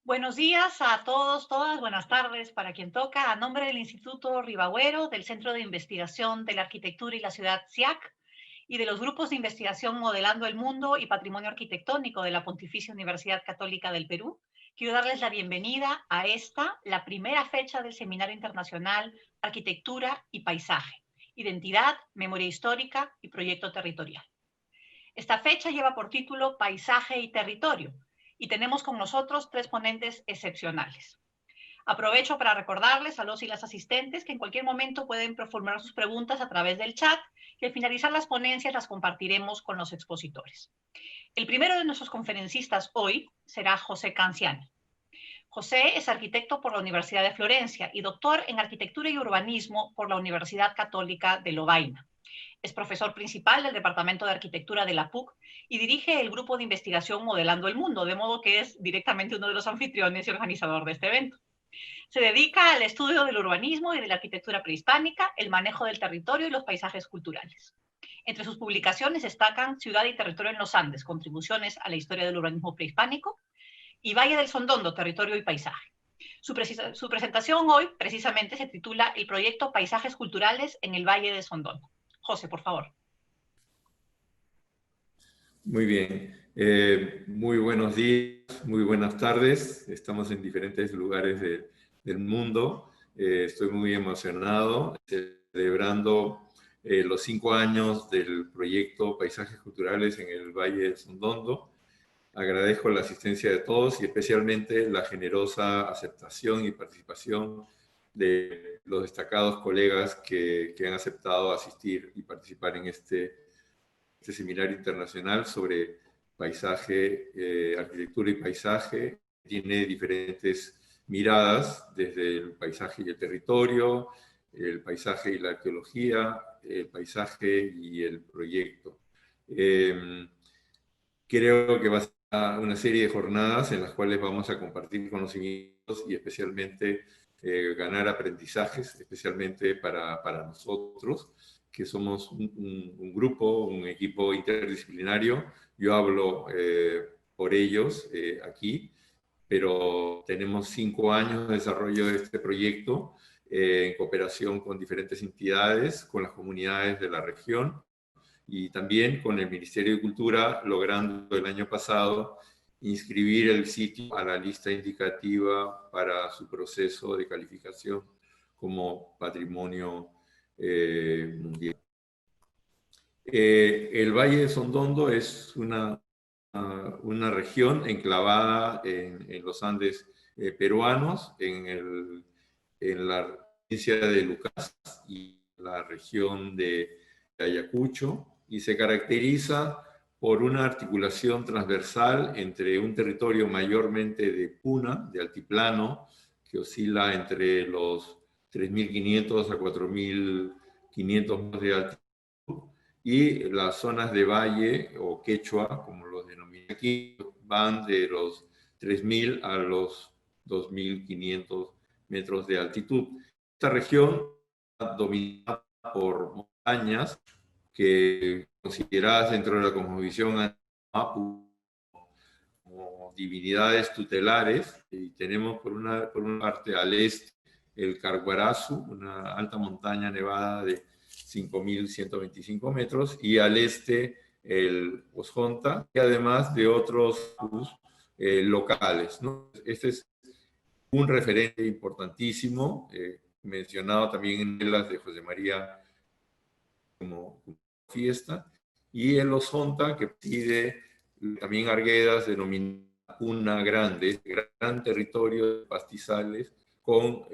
Buenos días a todos, todas, buenas tardes para quien toca. A nombre del Instituto Ribagüero, del Centro de Investigación de la Arquitectura y la Ciudad CIAC, y de los grupos de investigación Modelando el Mundo y Patrimonio Arquitectónico de la Pontificia Universidad Católica del Perú, quiero darles la bienvenida a esta, la primera fecha del Seminario Internacional Arquitectura y Paisaje, Identidad, Memoria Histórica y Proyecto Territorial. Esta fecha lleva por título Paisaje y Territorio, y tenemos con nosotros tres ponentes excepcionales. Aprovecho para recordarles a los y las asistentes que en cualquier momento pueden formular sus preguntas a través del chat y al finalizar las ponencias las compartiremos con los expositores. El primero de nuestros conferencistas hoy será José Canciani. José es arquitecto por la Universidad de Florencia y doctor en Arquitectura y Urbanismo por la Universidad Católica de Lovaina. Es profesor principal del Departamento de Arquitectura de la PUC y dirige el grupo de investigación Modelando el Mundo, de modo que es directamente uno de los anfitriones y organizador de este evento. Se dedica al estudio del urbanismo y de la arquitectura prehispánica, el manejo del territorio y los paisajes culturales. Entre sus publicaciones destacan Ciudad y Territorio en los Andes, contribuciones a la historia del urbanismo prehispánico, y Valle del Sondondo, Territorio y Paisaje. Su presentación hoy precisamente se titula El proyecto Paisajes Culturales en el Valle de Sondondo. José, por favor. Muy bien. Muy buenos días, muy buenas tardes. Estamos en diferentes lugares del mundo. Estoy muy emocionado celebrando los 5 años del proyecto Paisajes Culturales en el Valle de Sondondo. Agradezco la asistencia de todos y especialmente la generosa aceptación y participación de los destacados colegas que han aceptado asistir y participar en este seminario internacional sobre paisaje, arquitectura y paisaje. Tiene diferentes miradas, desde el paisaje y el territorio, el paisaje y la arqueología, el paisaje y el proyecto. Creo que va a ser una serie de jornadas en las cuales vamos a compartir conocimientos y especialmente ganar aprendizajes, especialmente para nosotros, que somos un grupo, un equipo interdisciplinario. Yo hablo por ellos aquí, pero tenemos 5 años de desarrollo de este proyecto en cooperación con diferentes entidades, con las comunidades de la región y también con el Ministerio de Cultura, logrando el año pasado inscribir el sitio a la lista indicativa para su proceso de calificación como patrimonio mundial. El Valle de Sondondo es una región enclavada en los Andes peruanos, en la provincia de Lucas y la región de Ayacucho, y se caracteriza por una articulación transversal entre un territorio mayormente de puna, de altiplano, que oscila entre los 3.500 a 4.500 metros de altitud, y las zonas de valle o quechua, como los denominan aquí, van de los 3.000 a los 2.500 metros de altitud. Esta región está dominada por montañas que consideradas dentro de la cosmovisión Mapu como divinidades tutelares, y tenemos por una parte al este el Carguarazu, una alta montaña nevada de 5.125 metros, y al este el Oshonta, y además de otros locales, ¿no? Este es un referente importantísimo, mencionado también en las de José María como fiesta, y el Oshonta, que pide también Arguedas, denomina una grande, gran territorio de pastizales con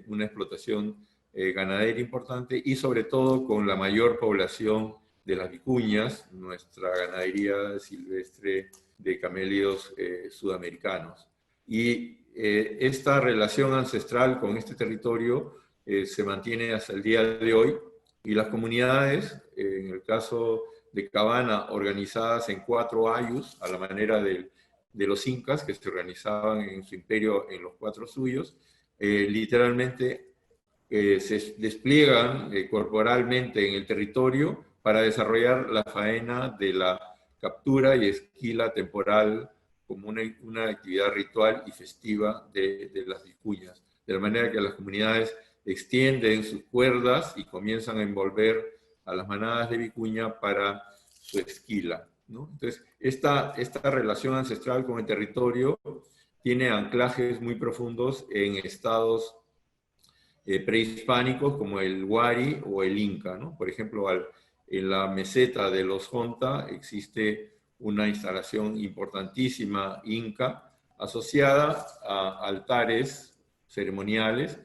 una explotación ganadera importante y sobre todo con la mayor población de las vicuñas, nuestra ganadería silvestre de camélidos sudamericanos. Y esta relación ancestral con este territorio se mantiene hasta el día de hoy, y las comunidades, en el caso de Cabana, organizadas en 4 ayus, a la manera de los incas, que se organizaban en su imperio en los 4 suyos, literalmente se despliegan corporalmente en el territorio para desarrollar la faena de la captura y esquila temporal como una actividad ritual y festiva de las vicuñas, de la manera que las comunidades extienden sus cuerdas y comienzan a envolver a las manadas de vicuña para su esquila, ¿no? Entonces, esta relación ancestral con el territorio tiene anclajes muy profundos en estados prehispánicos como el Wari o el Inca, ¿no? Por ejemplo, en la meseta de los Honta existe una instalación importantísima inca asociada a altares ceremoniales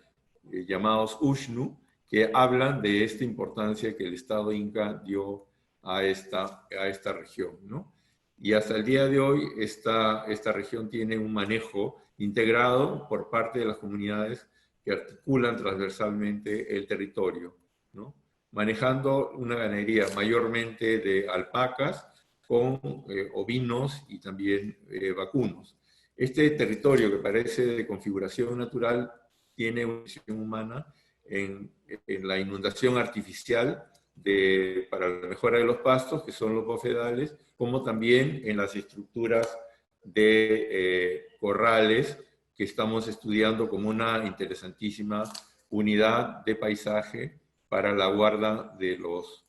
llamados Ushnu, que hablan de esta importancia que el Estado inca dio a esta región, ¿no? Y hasta el día de hoy esta región tiene un manejo integrado por parte de las comunidades que articulan transversalmente el territorio, ¿no? Manejando una ganadería mayormente de alpacas con ovinos y también vacunos. Este territorio que parece de configuración natural tiene una función humana en la inundación artificial para la mejora de los pastos, que son los bofedales, como también en las estructuras de corrales que estamos estudiando como una interesantísima unidad de paisaje para la guarda de los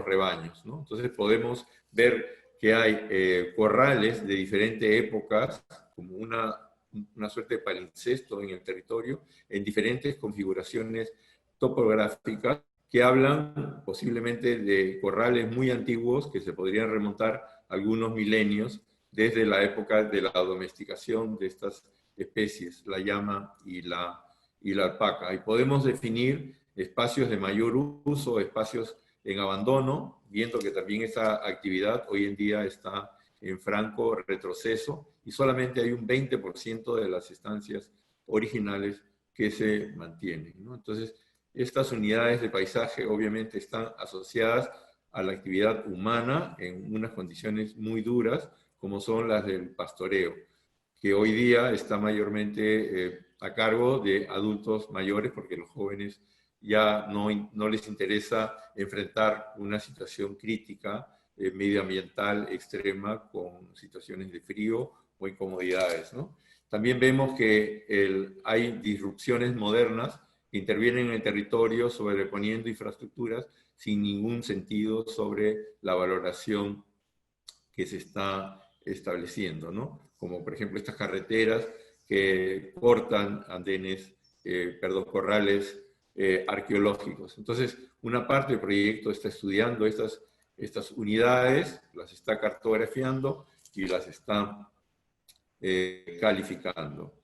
rebaños, ¿no? Entonces podemos ver que hay corrales de diferentes épocas, como una suerte de palincesto en el territorio, en diferentes configuraciones topográficas, que hablan posiblemente de corrales muy antiguos que se podrían remontar algunos milenios desde la época de la domesticación de estas especies, la llama y la alpaca. Y podemos definir espacios de mayor uso, espacios en abandono, viendo que también esta actividad hoy en día está en franco retroceso y solamente hay un 20% de las estancias originales que se mantienen, ¿no? Entonces, estas unidades de paisaje obviamente están asociadas a la actividad humana en unas condiciones muy duras, como son las del pastoreo, que hoy día está mayormente a cargo de adultos mayores, porque los jóvenes ya no les interesa enfrentar una situación crítica medioambiental extrema con situaciones de frío o incomodidades, ¿no? También vemos que hay disrupciones modernas que intervienen en el territorio sobreponiendo infraestructuras sin ningún sentido sobre la valoración que se está estableciendo, ¿no? Como por ejemplo estas carreteras que cortan corrales arqueológicos. Entonces, una parte del proyecto está estudiando estas unidades, las está cartografiando y las está calificando.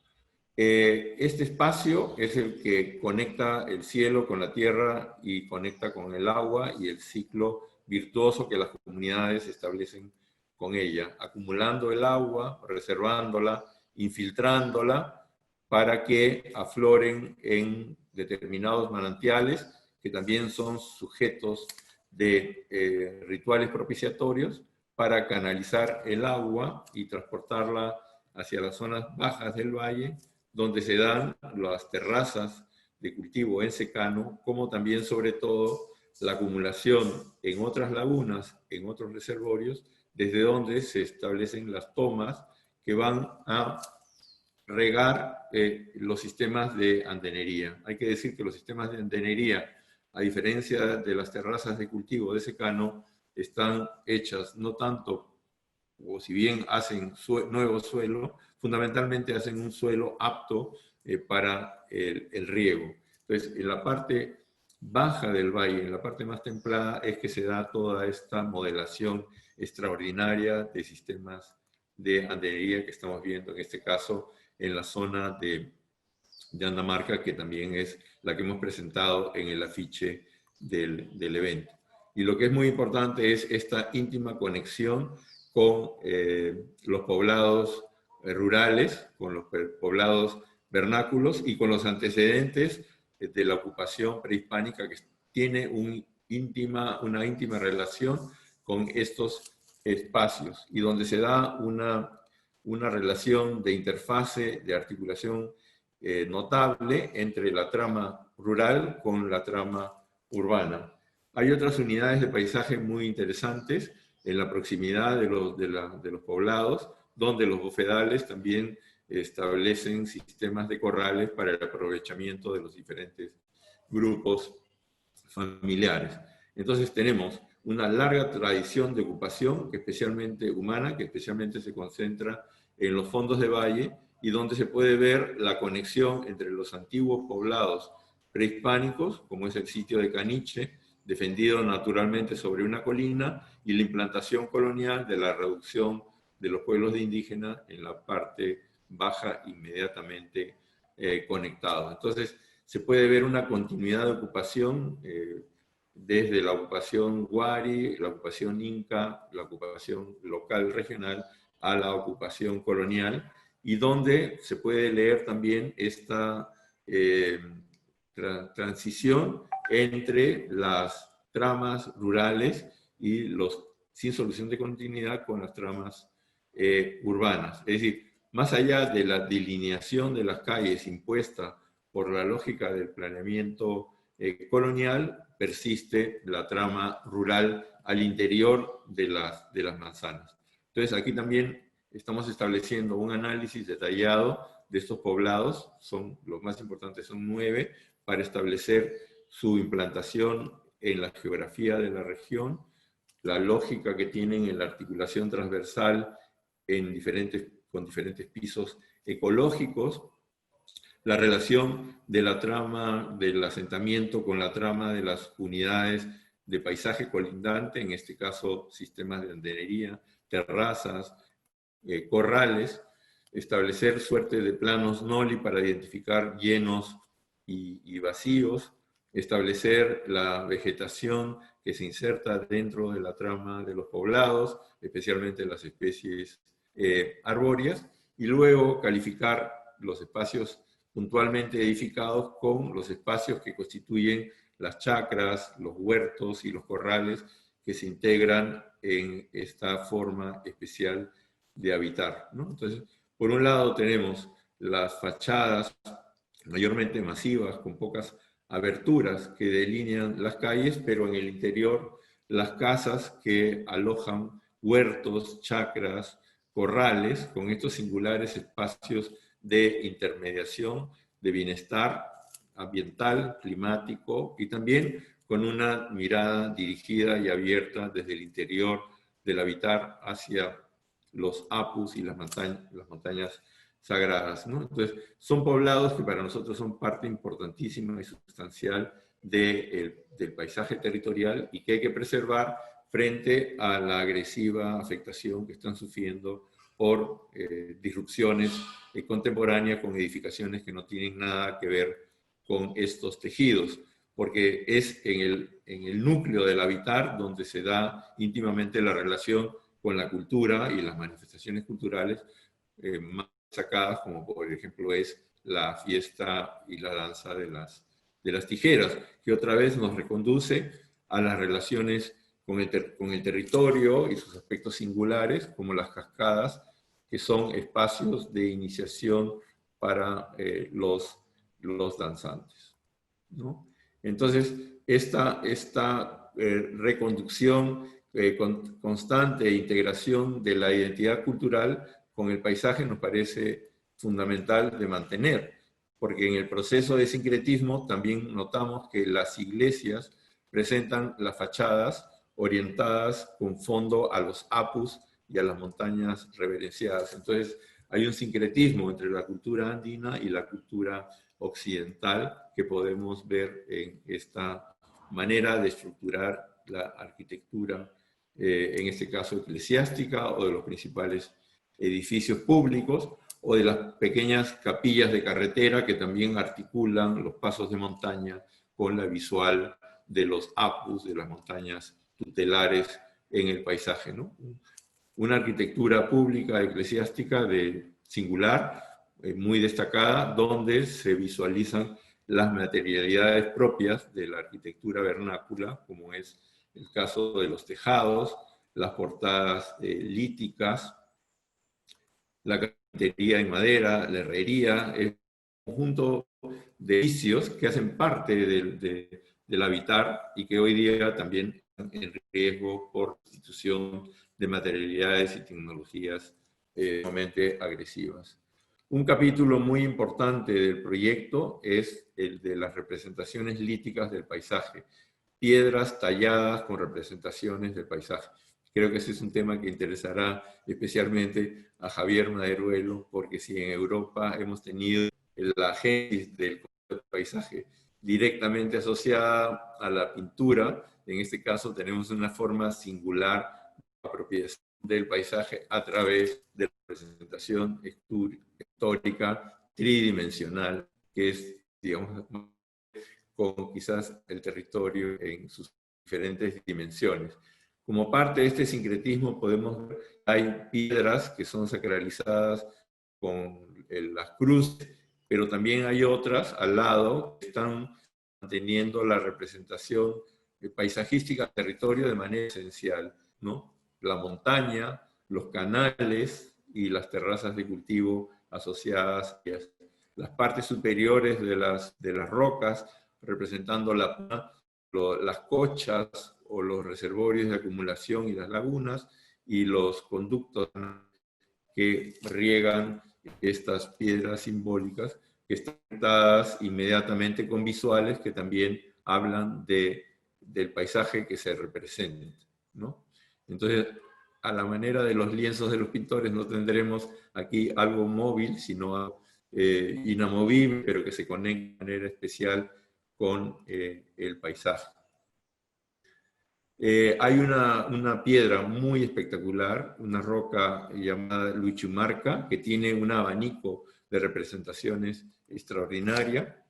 Este espacio es el que conecta el cielo con la tierra y conecta con el agua y el ciclo virtuoso que las comunidades establecen con ella, acumulando el agua, reservándola, infiltrándola para que afloren en determinados manantiales que también son sujetos de rituales propiciatorios para canalizar el agua y transportarla hacia las zonas bajas del valle, donde se dan las terrazas de cultivo en secano, como también, sobre todo, la acumulación en otras lagunas, en otros reservorios, desde donde se establecen las tomas que van a regar los sistemas de andenería. Hay que decir que los sistemas de andenería, a diferencia de las terrazas de cultivo de secano, están hechas no tanto, o si bien hacen nuevo suelo, fundamentalmente hacen un suelo apto para el riego. Entonces, en la parte baja del valle, en la parte más templada, es que se da toda esta modelación extraordinaria de sistemas de andenería que estamos viendo, en este caso, en la zona de Andamarca, que también es la que hemos presentado en el afiche del evento. Y lo que es muy importante es esta íntima conexión con los poblados rurales, con los poblados vernáculos y con los antecedentes de la ocupación prehispánica, que tiene una íntima relación con estos espacios y donde se da una relación de interfase, de articulación notable entre la trama rural con la trama urbana. Hay otras unidades de paisaje muy interesantes en la proximidad de los poblados, donde los bofedales también establecen sistemas de corrales para el aprovechamiento de los diferentes grupos familiares. Entonces tenemos una larga tradición de ocupación, que especialmente humana, que especialmente se concentra en los fondos de valle, y donde se puede ver la conexión entre los antiguos poblados prehispánicos, como es el sitio de Caniche, defendido naturalmente sobre una colina, y la implantación colonial de la reducción de los pueblos de indígenas en la parte baja inmediatamente conectados. Entonces, se puede ver una continuidad de ocupación desde la ocupación Wari, la ocupación Inca, la ocupación local regional, a la ocupación colonial, y donde se puede leer también esta transición entre las tramas rurales y los sin solución de continuidad con las tramas urbanas. Es decir, más allá de la delineación de las calles impuesta por la lógica del planeamiento colonial, persiste la trama rural al interior de las manzanas. Entonces, aquí también estamos estableciendo un análisis detallado de estos poblados, los más importantes son 9, para establecer su implantación en la geografía de la región, la lógica que tienen en la articulación transversal con diferentes pisos ecológicos, la relación de la trama del asentamiento con la trama de las unidades de paisaje colindante, en este caso sistemas de andenería, terrazas, corrales, establecer suerte de planos Noli para identificar llenos y vacíos, establecer la vegetación que se inserta dentro de la trama de los poblados, especialmente las especies arbóreas, y luego calificar los espacios puntualmente edificados con los espacios que constituyen las chacras, los huertos y los corrales que se integran en esta forma especial de habitar, ¿no? Entonces, por un lado tenemos las fachadas mayormente masivas, con pocas aberturas que delinean las calles, pero en el interior las casas que alojan huertos, chacras, corrales, con estos singulares espacios de intermediación, de bienestar ambiental, climático, y también con una mirada dirigida y abierta desde el interior del habitar hacia los apus y las montañas sagradas, ¿no? Entonces, son poblados que para nosotros son parte importantísima y sustancial del paisaje territorial y que hay que preservar frente a la agresiva afectación que están sufriendo por disrupciones contemporáneas con edificaciones que no tienen nada que ver con estos tejidos, porque es en el núcleo del habitar donde se da íntimamente la relación con la cultura y las manifestaciones culturales más sacadas, como por ejemplo es la fiesta y la danza de las tijeras, que otra vez nos reconduce a las relaciones con el territorio y sus aspectos singulares, como las cascadas, que son espacios de iniciación para los danzantes, ¿no? Entonces, esta reconducción constante e integración de la identidad cultural con el paisaje nos parece fundamental de mantener, porque en el proceso de sincretismo también notamos que las iglesias presentan las fachadas orientadas con fondo a los apus y a las montañas reverenciadas. Entonces, hay un sincretismo entre la cultura andina y la cultura occidental que podemos ver en esta manera de estructurar la arquitectura, en este caso eclesiástica, o de los principales edificios públicos, o de las pequeñas capillas de carretera que también articulan los pasos de montaña con la visual de los apus, de las montañas tutelares en el paisaje, ¿no? Una arquitectura pública eclesiástica de singular, muy destacada, donde se visualizan las materialidades propias de la arquitectura vernácula, como es el caso de los tejados, las portadas líticas, la carpintería en madera, la herrería, el conjunto de vicios que hacen parte del habitar y que hoy día también están en riesgo por sustitución de materialidades y tecnologías sumamente agresivas. Un capítulo muy importante del proyecto es el de las representaciones líticas del paisaje, piedras talladas con representaciones del paisaje. Creo que ese es un tema que interesará especialmente a Javier Maderuelo, porque si en Europa hemos tenido la génesis del paisaje directamente asociada a la pintura, en este caso tenemos una forma singular de apropiación del paisaje a través de la representación histórica tridimensional, que es, digamos, con quizás el territorio en sus diferentes dimensiones. Como parte de este sincretismo podemos ver que hay piedras que son sacralizadas con las cruces, pero también hay otras al lado que están manteniendo la representación paisajística del territorio de manera esencial, ¿no? La montaña, los canales y las terrazas de cultivo asociadas a ellas. Las partes superiores de las rocas, representando las cochas o los reservorios de acumulación y las lagunas, y los conductos que riegan estas piedras simbólicas, que están conectadas inmediatamente con visuales que también hablan del paisaje que se representa, ¿no? Entonces, a la manera de los lienzos de los pintores, no tendremos aquí algo móvil, sino algo inamovible, pero que se conecta de manera especial con el paisaje. Hay una piedra muy espectacular, una roca llamada Luchumarca, que tiene un abanico de representaciones extraordinaria,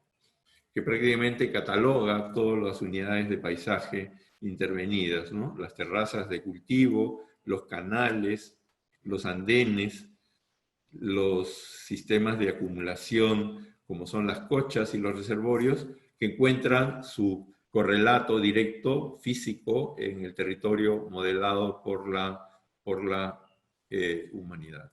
que prácticamente cataloga todas las unidades de paisaje intervenidas, ¿no? Las terrazas de cultivo, los canales, los andenes, los sistemas de acumulación, como son las cochas y los reservorios, que encuentran su correlato directo físico en el territorio modelado por la humanidad.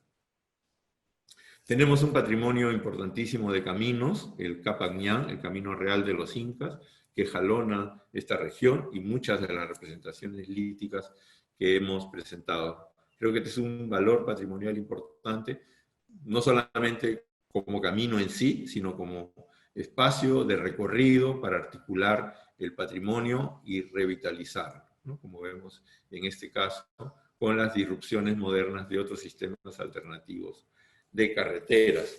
Tenemos un patrimonio importantísimo de caminos, el Capañán, el Camino Real de los Incas, que jalona esta región y muchas de las representaciones líticas que hemos presentado. Creo que este es un valor patrimonial importante, no solamente como camino en sí, sino como espacio de recorrido para articular el patrimonio y revitalizarlo, ¿no? Como vemos en este caso, con las disrupciones modernas de otros sistemas alternativos de carreteras.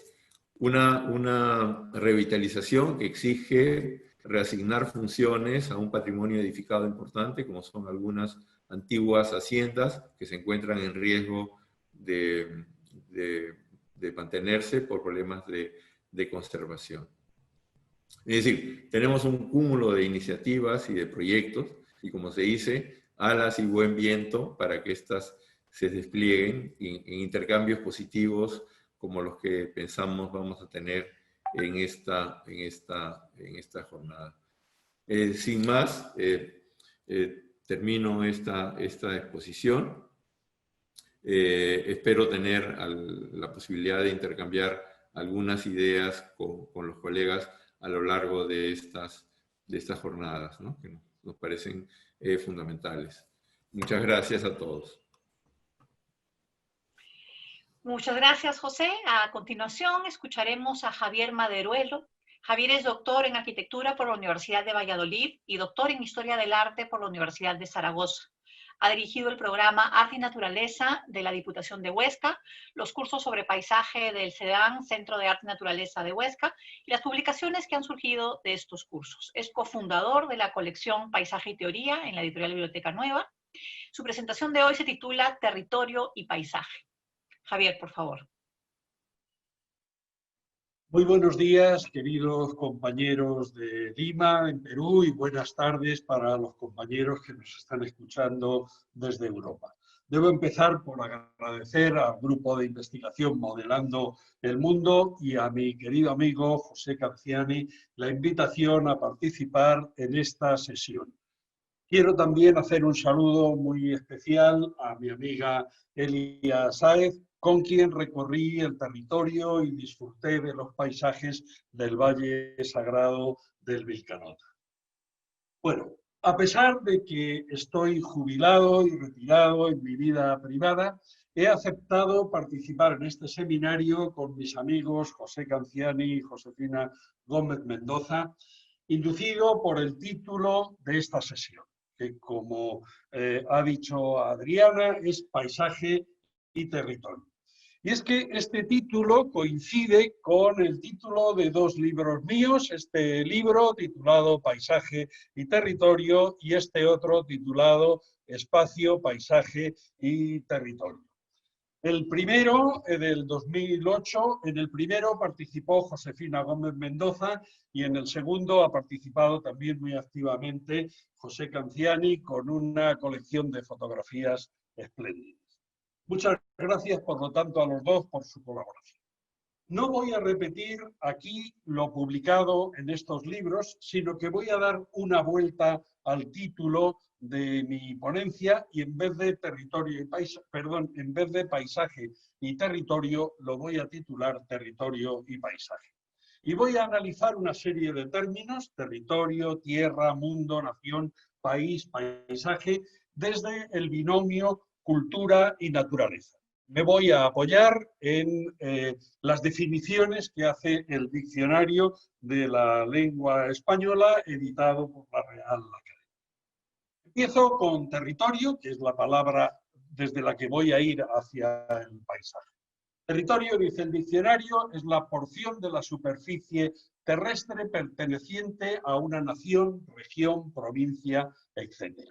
Una revitalización que exige reasignar funciones a un patrimonio edificado importante, como son algunas antiguas haciendas que se encuentran en riesgo de mantenerse por problemas de conservación. Es decir, tenemos un cúmulo de iniciativas y de proyectos, y como se dice, alas y buen viento para que éstas se desplieguen en intercambios positivos como los que pensamos vamos a tener en esta jornada. Sin más, termino esta exposición. Espero tener la posibilidad de intercambiar algunas ideas con los colegas a lo largo de estas jornadas, ¿no? Que nos parecen fundamentales. Muchas gracias a todos. Muchas gracias, José. A continuación escucharemos a Javier Maderuelo. Javier es doctor en arquitectura por la Universidad de Valladolid y doctor en historia del arte por la Universidad de Zaragoza. Ha dirigido el programa Arte y Naturaleza de la Diputación de Huesca, los cursos sobre paisaje del CEDAN, Centro de Arte y Naturaleza de Huesca, y las publicaciones que han surgido de estos cursos. Es cofundador de la colección Paisaje y Teoría en la editorial Biblioteca Nueva. Su presentación de hoy se titula Territorio y Paisaje. Javier, por favor. Muy buenos días, queridos compañeros de Lima, en Perú, y buenas tardes para los compañeros que nos están escuchando desde Europa. Debo empezar por agradecer al grupo de investigación Modelando el Mundo y a mi querido amigo José Carciani la invitación a participar en esta sesión. Quiero también hacer un saludo muy especial a mi amiga Elia Sáez, con quien recorrí el territorio y disfruté de los paisajes del Valle Sagrado del Vilcanota. Bueno, a pesar de que estoy jubilado y retirado en mi vida privada, he aceptado participar en este seminario con mis amigos José Canciani y Josefina Gómez Mendoza, inducido por el título de esta sesión, que como ha dicho Adriana, es Paisaje y Territorio. Y es que este título coincide con el título de dos libros míos, este libro titulado Paisaje y Territorio y este otro titulado Espacio, Paisaje y Territorio. El primero, del 2008, en el primero participó Josefina Gómez Mendoza y en el segundo ha participado también muy activamente José Canciani con una colección de fotografías espléndidas. Muchas gracias, por lo tanto, a los dos por su colaboración. No voy a repetir aquí lo publicado en estos libros, sino que voy a dar una vuelta al título de mi ponencia y en vez de paisaje y territorio, lo voy a titular Territorio y Paisaje. Y voy a analizar una serie de términos: territorio, tierra, mundo, nación, país, paisaje, desde el binomio cultura y naturaleza. Me voy a apoyar en las definiciones que hace el Diccionario de la Lengua Española, editado por la Real Academia. Empiezo con territorio, que es la palabra desde la que voy a ir hacia el paisaje. Territorio, dice el diccionario, es la porción de la superficie terrestre perteneciente a una nación, región, provincia, etc.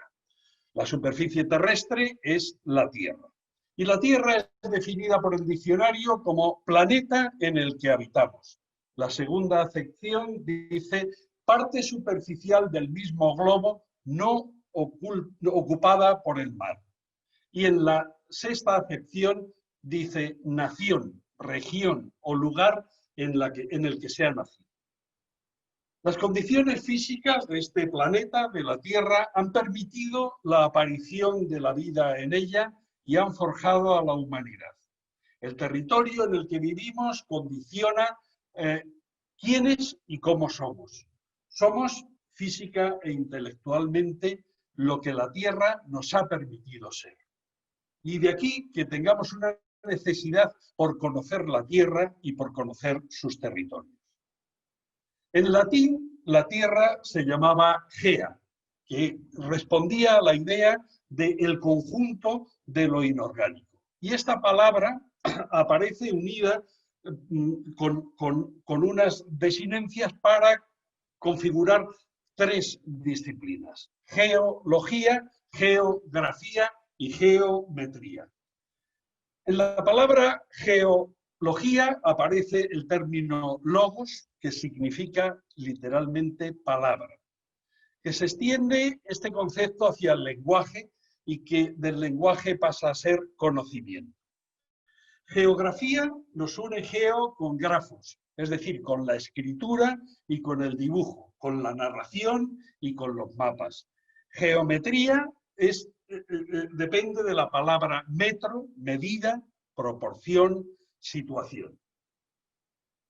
La superficie terrestre es la Tierra. Y la Tierra es definida por el diccionario como planeta en el que habitamos. La segunda acepción dice parte superficial del mismo globo no ocupada por el mar. Y en la sexta acepción dice nación, región o lugar en el que se ha nacido. Las condiciones físicas de este planeta, de la Tierra, han permitido la aparición de la vida en ella y han forjado a la humanidad. El territorio en el que vivimos condiciona quiénes y cómo somos. Somos física e intelectualmente lo que la Tierra nos ha permitido ser. Y de aquí que tengamos una necesidad por conocer la Tierra y por conocer sus territorios. En latín, la Tierra se llamaba Gea, que respondía a la idea del conjunto de lo inorgánico. Y esta palabra aparece unida con unas desinencias para configurar tres disciplinas: geología, geografía y geometría. En la palabra geología aparece el término logos, que significa literalmente palabra, que se extiende este concepto hacia el lenguaje y que del lenguaje pasa a ser conocimiento. Geografía nos une geo con grafos, es decir, con la escritura y con el dibujo, con la narración y con los mapas. Geometría depende de la palabra metro, medida, proporción, situación.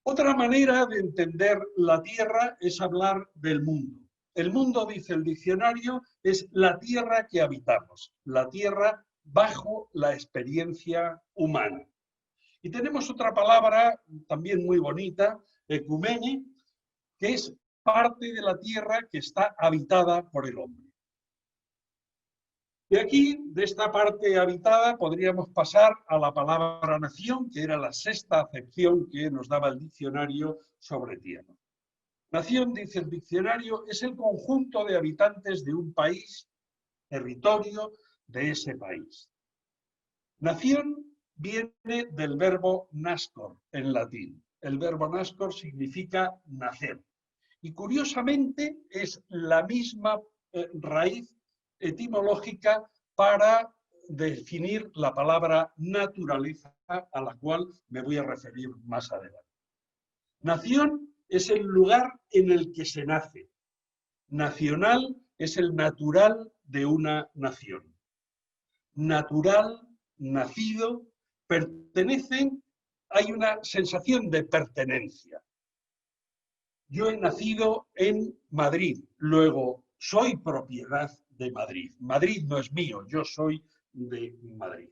Otra manera de entender la Tierra es hablar del mundo. El mundo, dice el diccionario, es la tierra que habitamos, la tierra bajo la experiencia humana. Y tenemos otra palabra también muy bonita, ecumene, que es parte de la tierra que está habitada por el hombre. De aquí, de esta parte habitada, podríamos pasar a la palabra nación, que era la sexta acepción que nos daba el diccionario sobre tierra. Nación, dice el diccionario, es el conjunto de habitantes de un país, territorio de ese país. Nación viene del verbo nascor en latín. El verbo nascor significa nacer. Y curiosamente es la misma raíz etimológica para definir la palabra naturaleza, a la cual me voy a referir más adelante. Nación es el lugar en el que se nace. Nacional es el natural de una nación. Natural, nacido, pertenecen, hay una sensación de pertenencia. Yo he nacido en Madrid, luego soy propiedad de Madrid. Madrid no es mío, yo soy de Madrid.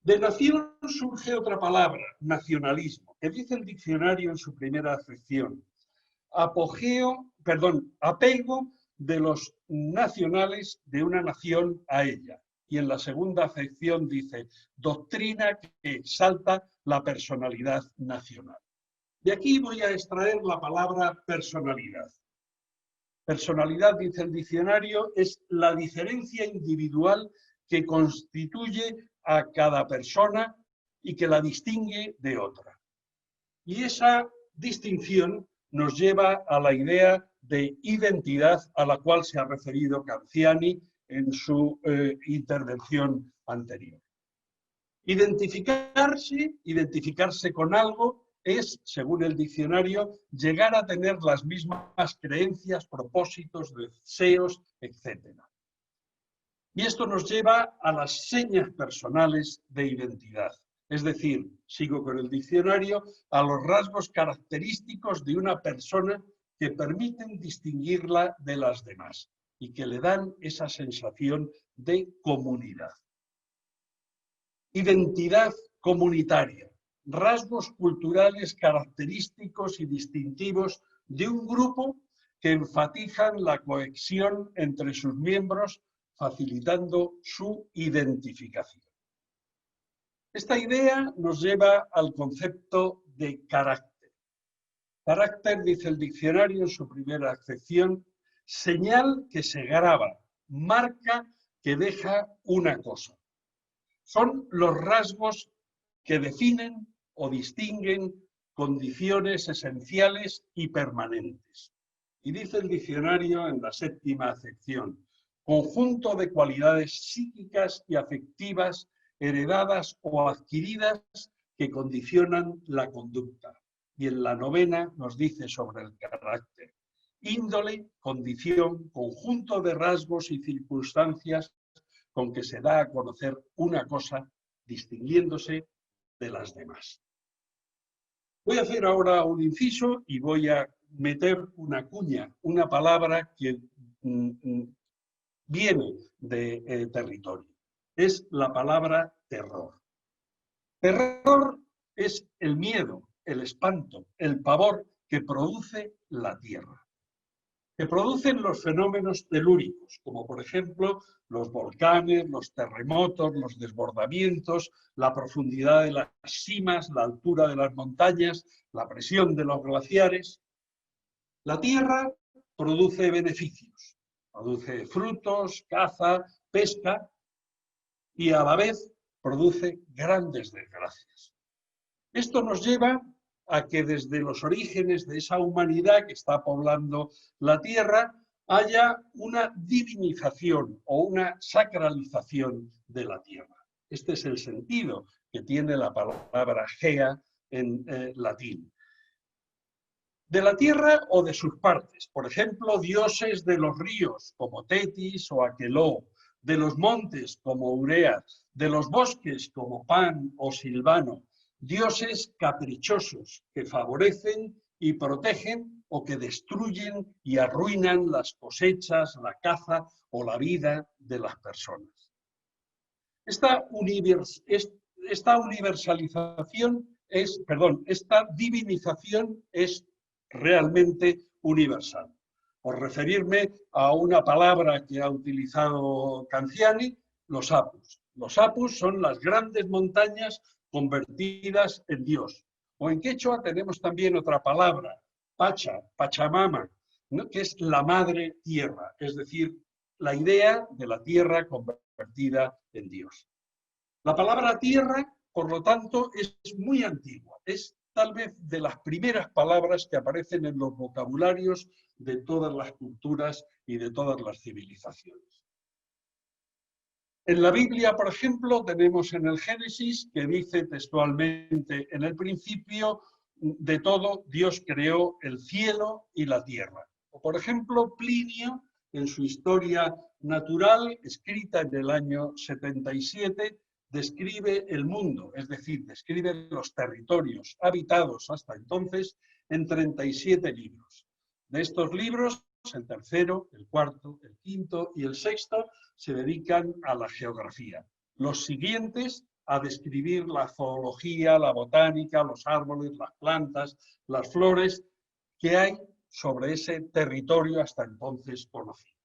De nación surge otra palabra, nacionalismo, que dice el diccionario en su primera acepción. Apego de los nacionales de una nación a ella. Y en la segunda acepción dice, doctrina que exalta la personalidad nacional. De aquí voy a extraer la palabra personalidad. Personalidad, dice el diccionario, es la diferencia individual que constituye a cada persona y que la distingue de otra. Y esa distinción nos lleva a la idea de identidad a la cual se ha referido Canziani en su intervención anterior. Identificarse con algo es, según el diccionario, llegar a tener las mismas creencias, propósitos, deseos, etc. Y esto nos lleva a las señas personales de identidad. Es decir, sigo con el diccionario, a los rasgos característicos de una persona que permiten distinguirla de las demás y que le dan esa sensación de comunidad. Identidad comunitaria, rasgos culturales característicos y distintivos de un grupo que enfatizan la cohesión entre sus miembros, facilitando su identificación. Esta idea nos lleva al concepto de carácter. Carácter, dice el diccionario en su primera acepción, señal que se graba, marca que deja una cosa. Son los rasgos que definen o distinguen condiciones esenciales y permanentes. Y dice el diccionario en la séptima acepción, conjunto de cualidades psíquicas y afectivas heredadas o adquiridas que condicionan la conducta. Y en la novena nos dice sobre el carácter, índole, condición, conjunto de rasgos y circunstancias con que se da a conocer una cosa distinguiéndose de las demás. Voy a hacer ahora un inciso y voy a meter una cuña, una palabra que viene de territorio. Es la palabra terror. Terror es el miedo, el espanto, el pavor que produce la tierra. Que producen los fenómenos telúricos, como por ejemplo los volcanes, los terremotos, los desbordamientos, la profundidad de las simas, la altura de las montañas, la presión de los glaciares. La tierra produce beneficios, produce frutos, caza, pesca y a la vez produce grandes desgracias. Esto nos lleva a que desde los orígenes de esa humanidad que está poblando la tierra haya una divinización o una sacralización de la tierra. Este es el sentido que tiene la palabra gea en latín. De la tierra o de sus partes, por ejemplo, dioses de los ríos como Tetis o Aqueloo, de los montes como Urea, de los bosques como Pan o Silvano, dioses caprichosos que favorecen y protegen o que destruyen y arruinan las cosechas, la caza o la vida de las personas. Esta divinización es realmente universal. Por referirme a una palabra que ha utilizado Canziani, los apus. Los apus son las grandes montañas convertidas en Dios. O en quechua tenemos también otra palabra, pacha, pachamama, ¿no? Que es la madre tierra, es decir, la idea de la tierra convertida en Dios. La palabra tierra, por lo tanto, es muy antigua, es tal vez de las primeras palabras que aparecen en los vocabularios de todas las culturas y de todas las civilizaciones. En la Biblia, por ejemplo, tenemos en el Génesis que dice textualmente, en el principio de todo Dios creó el cielo y la tierra. O por ejemplo, Plinio, en su Historia Natural, escrita en el año 77, describe el mundo, es decir, describe los territorios habitados hasta entonces en 37 libros. De estos libros, el tercero, el cuarto, el quinto y el sexto se dedican a la geografía. Los siguientes a describir la zoología, la botánica, los árboles, las plantas, las flores que hay sobre ese territorio hasta entonces conocido.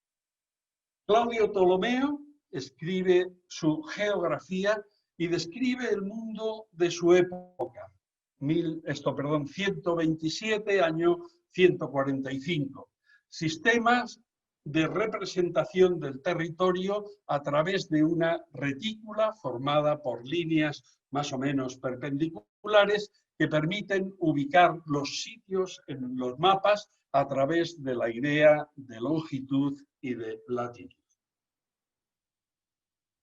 Claudio Ptolomeo escribe su geografía y describe el mundo de su época, 127, año 145. Sistemas de representación del territorio a través de una retícula formada por líneas más o menos perpendiculares que permiten ubicar los sitios en los mapas a través de la idea de longitud y de latitud.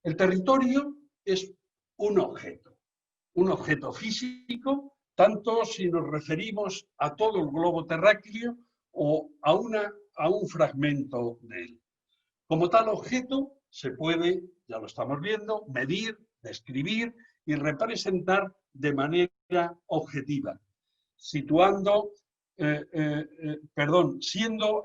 El territorio es un objeto físico, tanto si nos referimos a todo el globo terráqueo o a un fragmento de él. Como tal objeto se puede, ya lo estamos viendo, medir, describir y representar de manera objetiva, siendo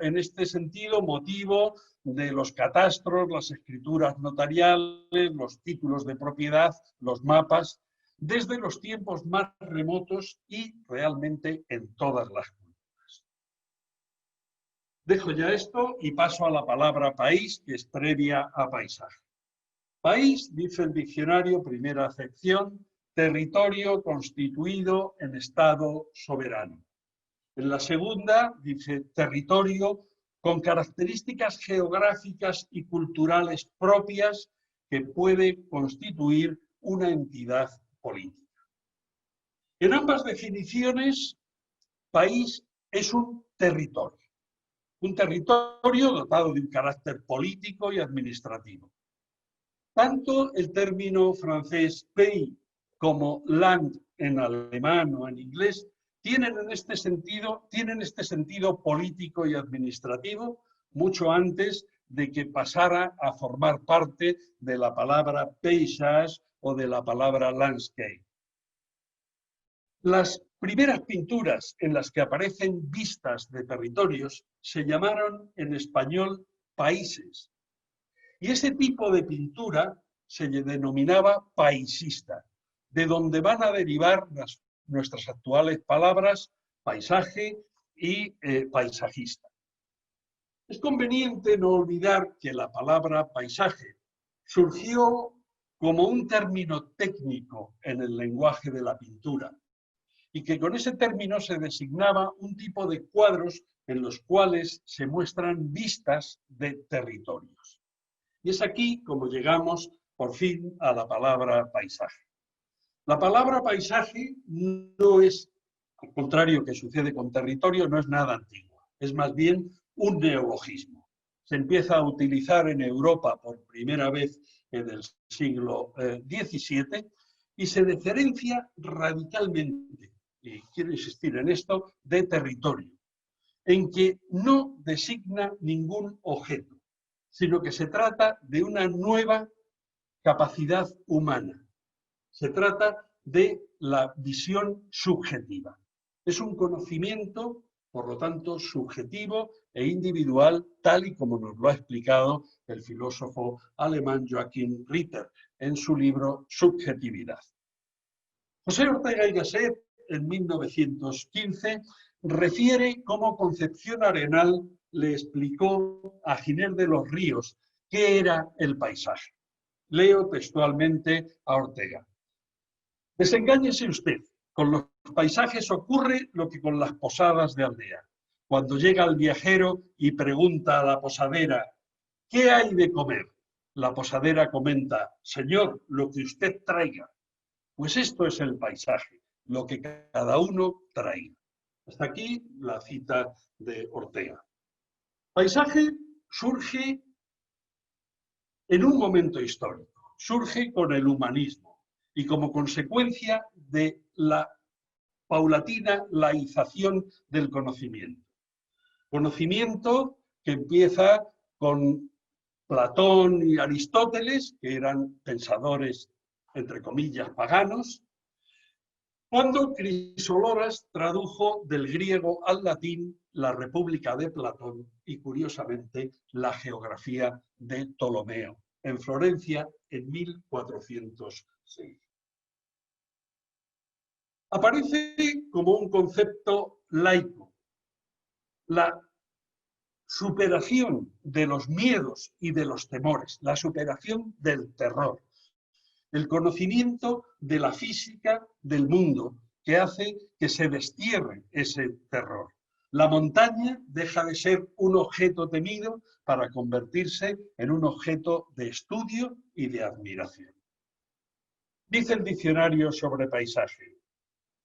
en este sentido motivo de los catastros, las escrituras notariales, los títulos de propiedad, los mapas, desde los tiempos más remotos y realmente en todas las culturas. Dejo ya esto y paso a la palabra país, que es previa a paisaje. País, dice el diccionario, primera acepción, territorio constituido en Estado soberano. En la segunda, dice territorio con características geográficas y culturales propias que puede constituir una entidad política. En ambas definiciones, país es un territorio dotado de un carácter político y administrativo. Tanto el término francés pays como land en alemán o en inglés tienen este sentido político y administrativo mucho antes de que pasara a formar parte de la palabra paysage o de la palabra landscape. Las primeras pinturas en las que aparecen vistas de territorios se llamaron en español países. Y ese tipo de pintura se denominaba paisista, de donde van a derivar nuestras actuales palabras paisaje y paisajista. Es conveniente no olvidar que la palabra paisaje surgió como un término técnico en el lenguaje de la pintura y que con ese término se designaba un tipo de cuadros en los cuales se muestran vistas de territorios. Y es aquí como llegamos por fin a la palabra paisaje. La palabra paisaje no es, al contrario que sucede con territorio, no es nada antiguo, es más bien un neologismo. Se empieza a utilizar en Europa por primera vez en el siglo XVII y se diferencia radicalmente, y quiero insistir en esto, de territorio, en que no designa ningún objeto, sino que se trata de una nueva capacidad humana. Se trata de la visión subjetiva. Es un conocimiento, por lo tanto, subjetivo e individual, tal y como nos lo ha explicado el filósofo alemán Joachim Ritter en su libro Subjetividad. José Ortega y Gasset, en 1915, refiere cómo Concepción Arenal le explicó a Giner de los Ríos qué era el paisaje. Leo textualmente a Ortega. Desengáñese usted, con los paisajes ocurre lo que con las posadas de aldea. Cuando llega el viajero y pregunta a la posadera, ¿qué hay de comer? La posadera comenta, señor, lo que usted traiga. Pues esto es el paisaje, lo que cada uno traiga. Hasta aquí la cita de Ortega. Paisaje surge en un momento histórico, surge con el humanismo y como consecuencia de la paulatina laización del conocimiento. Conocimiento que empieza con Platón y Aristóteles, que eran pensadores, entre comillas, paganos, cuando Crisóloras tradujo del griego al latín la República de Platón y, curiosamente, la geografía de Ptolomeo, en Florencia, en 1406. Aparece como un concepto laico. La superación de los miedos y de los temores, la superación del terror, el conocimiento de la física del mundo que hace que se destierre ese terror. La montaña deja de ser un objeto temido para convertirse en un objeto de estudio y de admiración. Dice el diccionario sobre paisaje,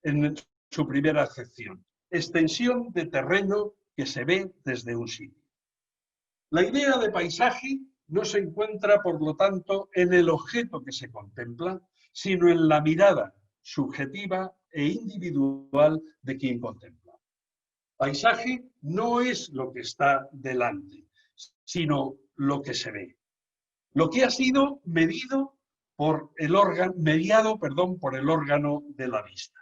en su primera acepción, extensión de terreno que se ve desde un sitio. La idea de paisaje no se encuentra, por lo tanto, en el objeto que se contempla, sino en la mirada subjetiva e individual de quien contempla. Paisaje no es lo que está delante, sino lo que se ve, lo que ha sido mediado por el órgano de la vista.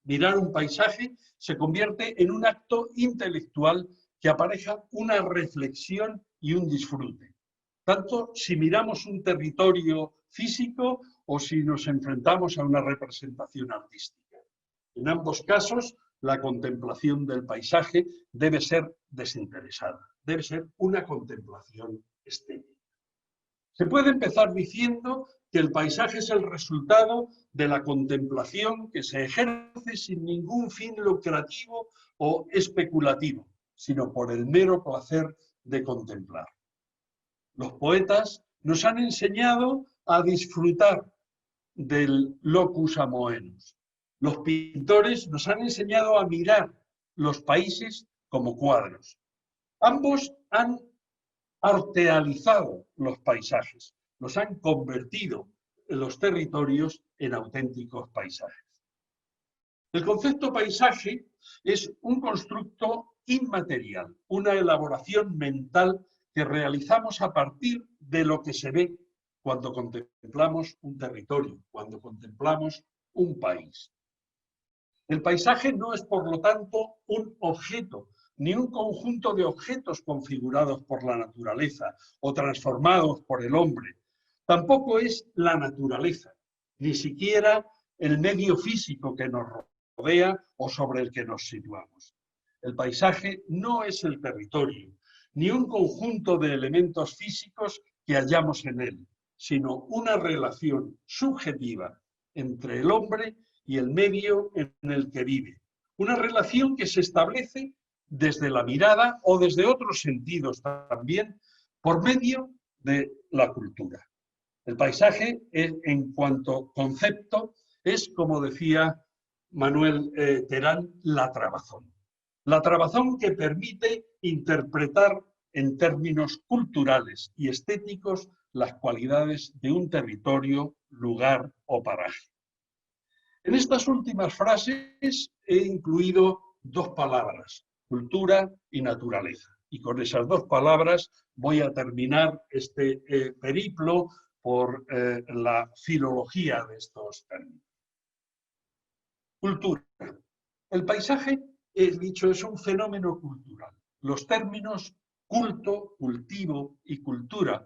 Mirar un paisaje se convierte en un acto intelectual que apareja una reflexión y un disfrute, tanto si miramos un territorio físico o si nos enfrentamos a una representación artística. En ambos casos, la contemplación del paisaje debe ser desinteresada, debe ser una contemplación estética. Se puede empezar diciendo que el paisaje es el resultado de la contemplación que se ejerce sin ningún fin lucrativo o especulativo, sino por el mero placer de contemplar. Los poetas nos han enseñado a disfrutar del locus amoenus. Los pintores nos han enseñado a mirar los países como cuadros. Ambos han artealizado los paisajes, los han convertido en los territorios en auténticos paisajes. El concepto paisaje es un constructo inmaterial, una elaboración mental que realizamos a partir de lo que se ve cuando contemplamos un territorio, cuando contemplamos un país. El paisaje no es, por lo tanto, un objeto, ni un conjunto de objetos configurados por la naturaleza o transformados por el hombre. Tampoco es la naturaleza, ni siquiera el medio físico que nos rodea o sobre el que nos situamos. El paisaje no es el territorio, ni un conjunto de elementos físicos que hallamos en él, sino una relación subjetiva entre el hombre y el medio en el que vive. Una relación que se establece desde la mirada o desde otros sentidos también, por medio de la cultura. El paisaje, en cuanto concepto, es, como decía Manuel Terán, la trabazón. La trabazón que permite interpretar en términos culturales y estéticos las cualidades de un territorio, lugar o paraje. En estas últimas frases he incluido dos palabras, cultura y naturaleza. Y con esas dos palabras voy a terminar este periplo por la filología de estos términos. Cultura. El paisaje, he dicho, es un fenómeno cultural. Los términos culto, cultivo y cultura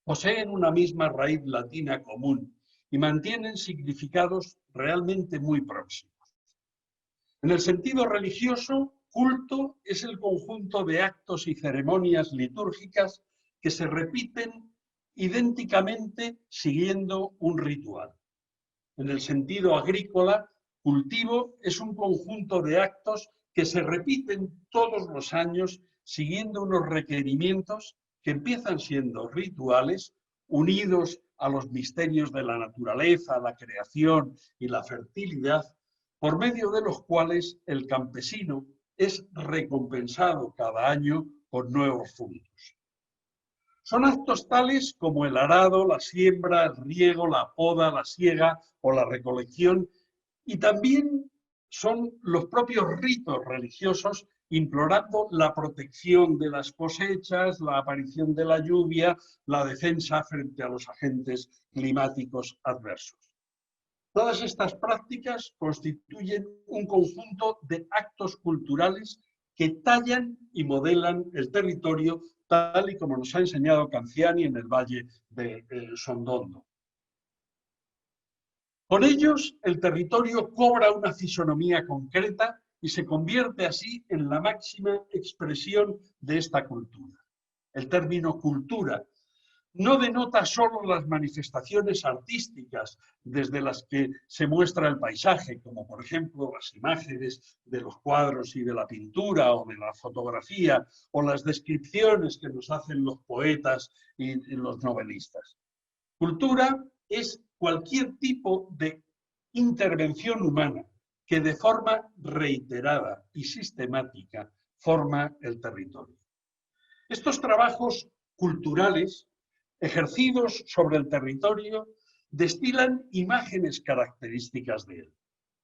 poseen una misma raíz latina común y mantienen significados realmente muy próximos. En el sentido religioso, culto es el conjunto de actos y ceremonias litúrgicas que se repiten idénticamente siguiendo un ritual. En el sentido agrícola, cultivo es un conjunto de actos que se repiten todos los años siguiendo unos requerimientos que empiezan siendo rituales, unidos a los misterios de la naturaleza, la creación y la fertilidad, por medio de los cuales el campesino es recompensado cada año con nuevos frutos. Son actos tales como el arado, la siembra, el riego, la poda, la siega o la recolección, y también son los propios ritos religiosos implorando la protección de las cosechas, la aparición de la lluvia, la defensa frente a los agentes climáticos adversos. Todas estas prácticas constituyen un conjunto de actos culturales que tallan y modelan el territorio tal y como nos ha enseñado Canciani en el Valle de Sondondo. Con ellos, el territorio cobra una fisonomía concreta y se convierte así en la máxima expresión de esta cultura. El término cultura no denota solo las manifestaciones artísticas desde las que se muestra el paisaje, como por ejemplo las imágenes de los cuadros y de la pintura o de la fotografía, o las descripciones que nos hacen los poetas y los novelistas. Cultura es cualquier tipo de intervención humana que de forma reiterada y sistemática forma el territorio. Estos trabajos culturales ejercidos sobre el territorio destilan imágenes características de él,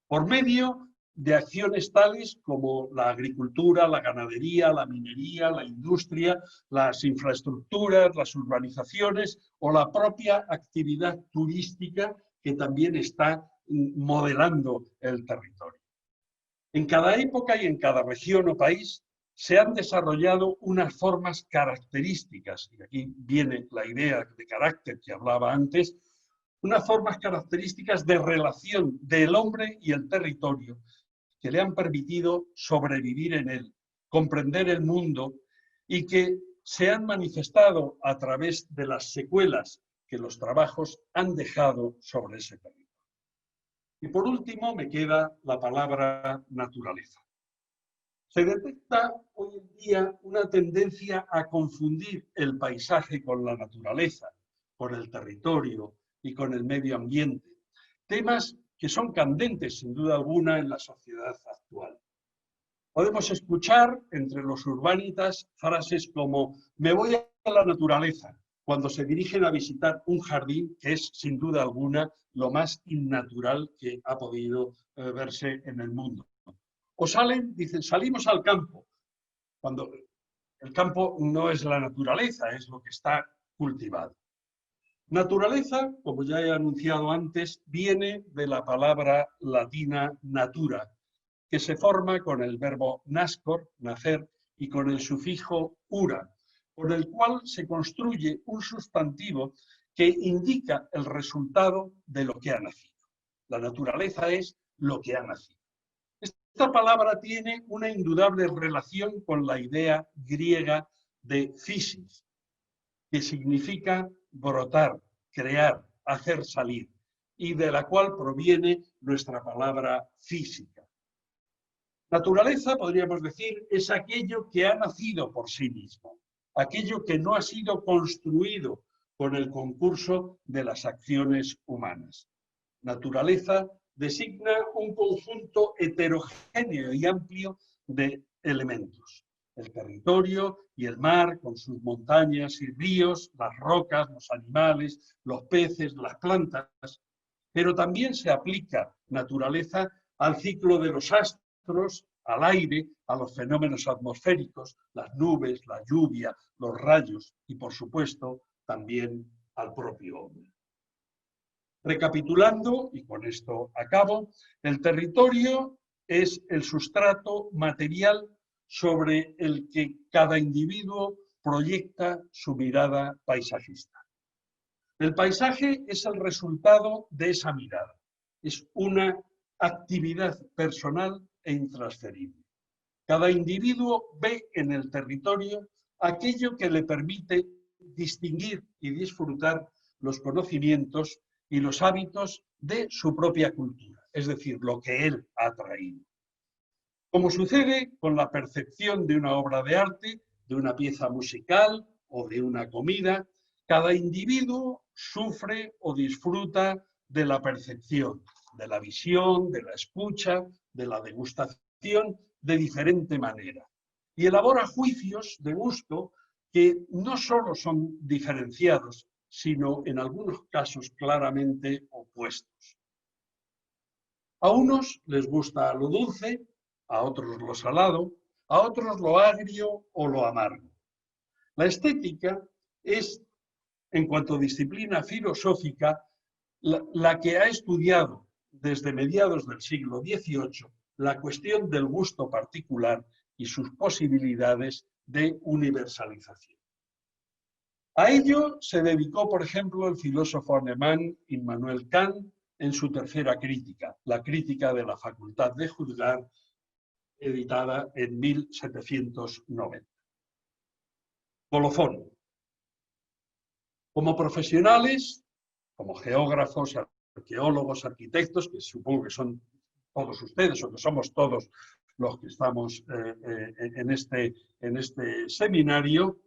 por medio de acciones tales como la agricultura, la ganadería, la minería, la industria, las infraestructuras, las urbanizaciones o la propia actividad turística que también está modelando el territorio. En cada época y en cada región o país se han desarrollado unas formas características, y aquí viene la idea de carácter que hablaba antes, unas formas características de relación del hombre y el territorio que le han permitido sobrevivir en él, comprender el mundo y que se han manifestado a través de las secuelas que los trabajos han dejado sobre ese territorio. Y por último me queda la palabra naturaleza. Se detecta hoy en día una tendencia a confundir el paisaje con la naturaleza, con el territorio y con el medio ambiente, temas que son candentes sin duda alguna en la sociedad actual. Podemos escuchar entre los urbanitas frases como «me voy a la naturaleza», cuando se dirigen a visitar un jardín que es sin duda alguna lo más innatural que ha podido verse en el mundo. O dicen, salimos al campo, cuando el campo no es la naturaleza, es lo que está cultivado. Naturaleza, como ya he anunciado antes, viene de la palabra latina natura, que se forma con el verbo nascor, nacer, y con el sufijo ura, por el cual se construye un sustantivo que indica el resultado de lo que ha nacido. La naturaleza es lo que ha nacido. Esta palabra tiene una indudable relación con la idea griega de physis, que significa brotar, crear, hacer salir, y de la cual proviene nuestra palabra física. Naturaleza, podríamos decir, es aquello que ha nacido por sí mismo, aquello que no ha sido construido con el concurso de las acciones humanas. Naturaleza designa un conjunto heterogéneo y amplio de elementos. El territorio y el mar, con sus montañas y ríos, las rocas, los animales, los peces, las plantas, pero también se aplica naturaleza al ciclo de los astros, al aire, a los fenómenos atmosféricos, las nubes, la lluvia, los rayos y, por supuesto, también al propio hombre. Recapitulando, y con esto acabo, el territorio es el sustrato material sobre el que cada individuo proyecta su mirada paisajista. El paisaje es el resultado de esa mirada, es una actividad personal e intransferible. Cada individuo ve en el territorio aquello que le permite distinguir y disfrutar los conocimientos y los hábitos de su propia cultura, es decir, lo que él ha traído. Como sucede con la percepción de una obra de arte, de una pieza musical o de una comida, cada individuo sufre o disfruta de la percepción, de la visión, de la escucha, de la degustación, de diferente manera. Y elabora juicios de gusto que no solo son diferenciados, sino en algunos casos claramente opuestos. A unos les gusta lo dulce, a otros lo salado, a otros lo agrio o lo amargo. La estética es, en cuanto a disciplina filosófica, la que ha estudiado desde mediados del siglo XVIII la cuestión del gusto particular y sus posibilidades de universalización. A ello se dedicó, por ejemplo, el filósofo alemán Immanuel Kant en su tercera crítica, la crítica de la facultad de juzgar, editada en 1790. Colofón. Como profesionales, como geógrafos, arqueólogos, arquitectos, que supongo que son todos ustedes o que somos todos los que estamos en este seminario,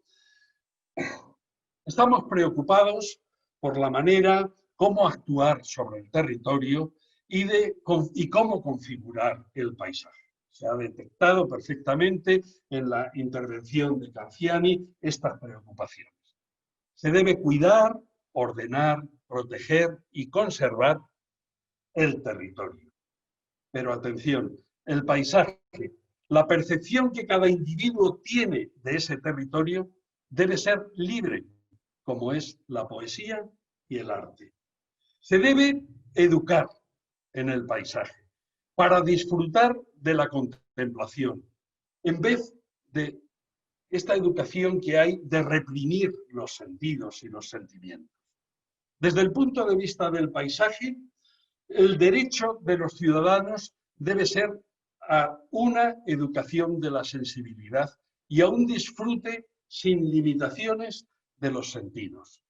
estamos preocupados por la manera cómo actuar sobre el territorio y cómo configurar el paisaje. Se ha detectado perfectamente en la intervención de Canziani estas preocupaciones. Se debe cuidar, ordenar, proteger y conservar el territorio. Pero atención, el paisaje, la percepción que cada individuo tiene de ese territorio debe ser libre, como es la poesía y el arte. Se debe educar en el paisaje para disfrutar de la contemplación, en vez de esta educación que hay de reprimir los sentidos y los sentimientos. Desde el punto de vista del paisaje, el derecho de los ciudadanos debe ser a una educación de la sensibilidad y a un disfrute sin limitaciones de los sentidos.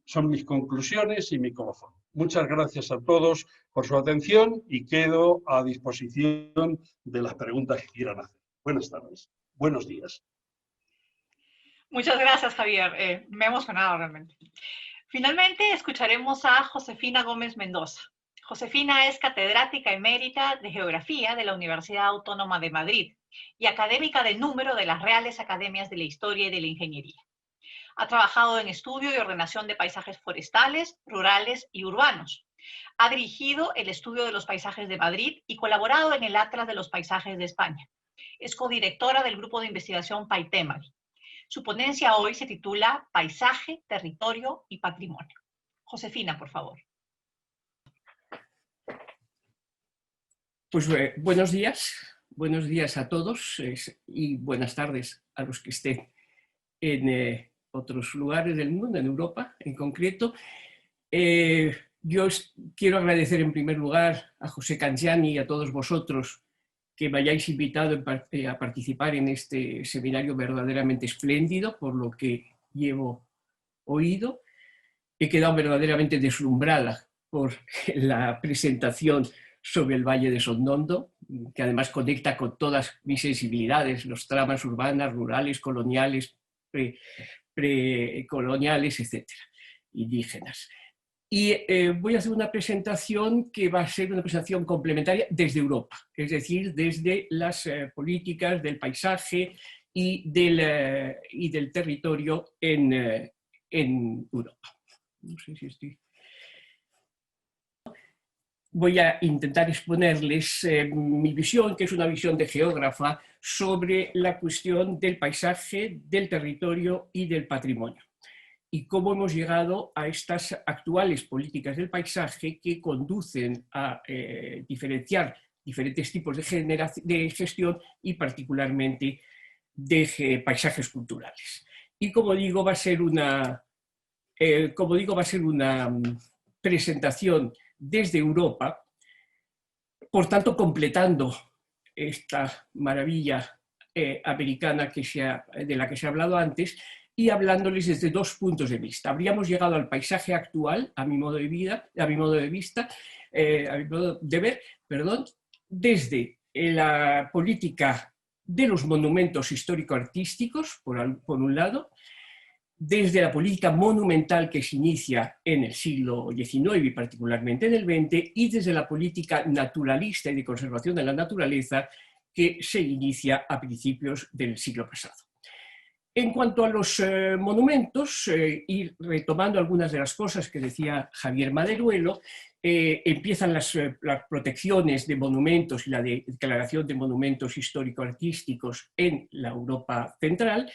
Son mis conclusiones y mi colofón. Muchas gracias a todos por su atención y quedo a disposición de las preguntas que quieran hacer. Buenas tardes. Buenos días. Muchas gracias, Javier. Me ha emocionado realmente. Finalmente, escucharemos a Josefina Gómez Mendoza. Josefina es catedrática emérita de Geografía de la Universidad Autónoma de Madrid y académica de número de las Reales Academias de la Historia y de la Ingeniería. Ha trabajado en estudio y ordenación de paisajes forestales, rurales y urbanos. Ha dirigido el estudio de los paisajes de Madrid y colaborado en el Atlas de los Paisajes de España. Es codirectora del grupo de investigación Paitemari. Su ponencia hoy se titula Paisaje, Territorio y Patrimonio. Josefina, por favor. Pues buenos días a todos y buenas tardes a los que estén en otros lugares del mundo, en Europa en concreto. Yo quiero agradecer en primer lugar a José Canziani y a todos vosotros que me hayáis invitado a participar en este seminario verdaderamente espléndido, por lo que llevo oído. He quedado verdaderamente deslumbrada por la presentación sobre el Valle de Sondondo, que además conecta con todas mis sensibilidades, los tramas urbanas, rurales, coloniales, precoloniales, etcétera, indígenas. Y voy a hacer una presentación que va a ser una presentación complementaria desde Europa, es decir, desde las políticas del paisaje y del territorio en Europa. No sé si estoy... Voy a intentar exponerles mi visión, que es una visión de geógrafa, sobre la cuestión del paisaje, del territorio y del patrimonio. Y cómo hemos llegado a estas actuales políticas del paisaje que conducen a diferenciar diferentes tipos de gestión y particularmente de paisajes culturales. Y como digo, va a ser una presentación desde Europa, por tanto completando esta maravilla americana de la que se ha hablado antes, y hablándoles desde dos puntos de vista. Habríamos llegado al paisaje actual, a mi modo de ver, desde la política de los monumentos histórico-artísticos, por un lado, desde la política monumental que se inicia en el siglo XIX y particularmente en el XX, y desde la política naturalista y de conservación de la naturaleza que se inicia a principios del siglo pasado. En cuanto a los monumentos, y retomando algunas de las cosas que decía Javier Maderuelo, empiezan las protecciones de monumentos y la declaración de monumentos histórico-artísticos en la Europa central,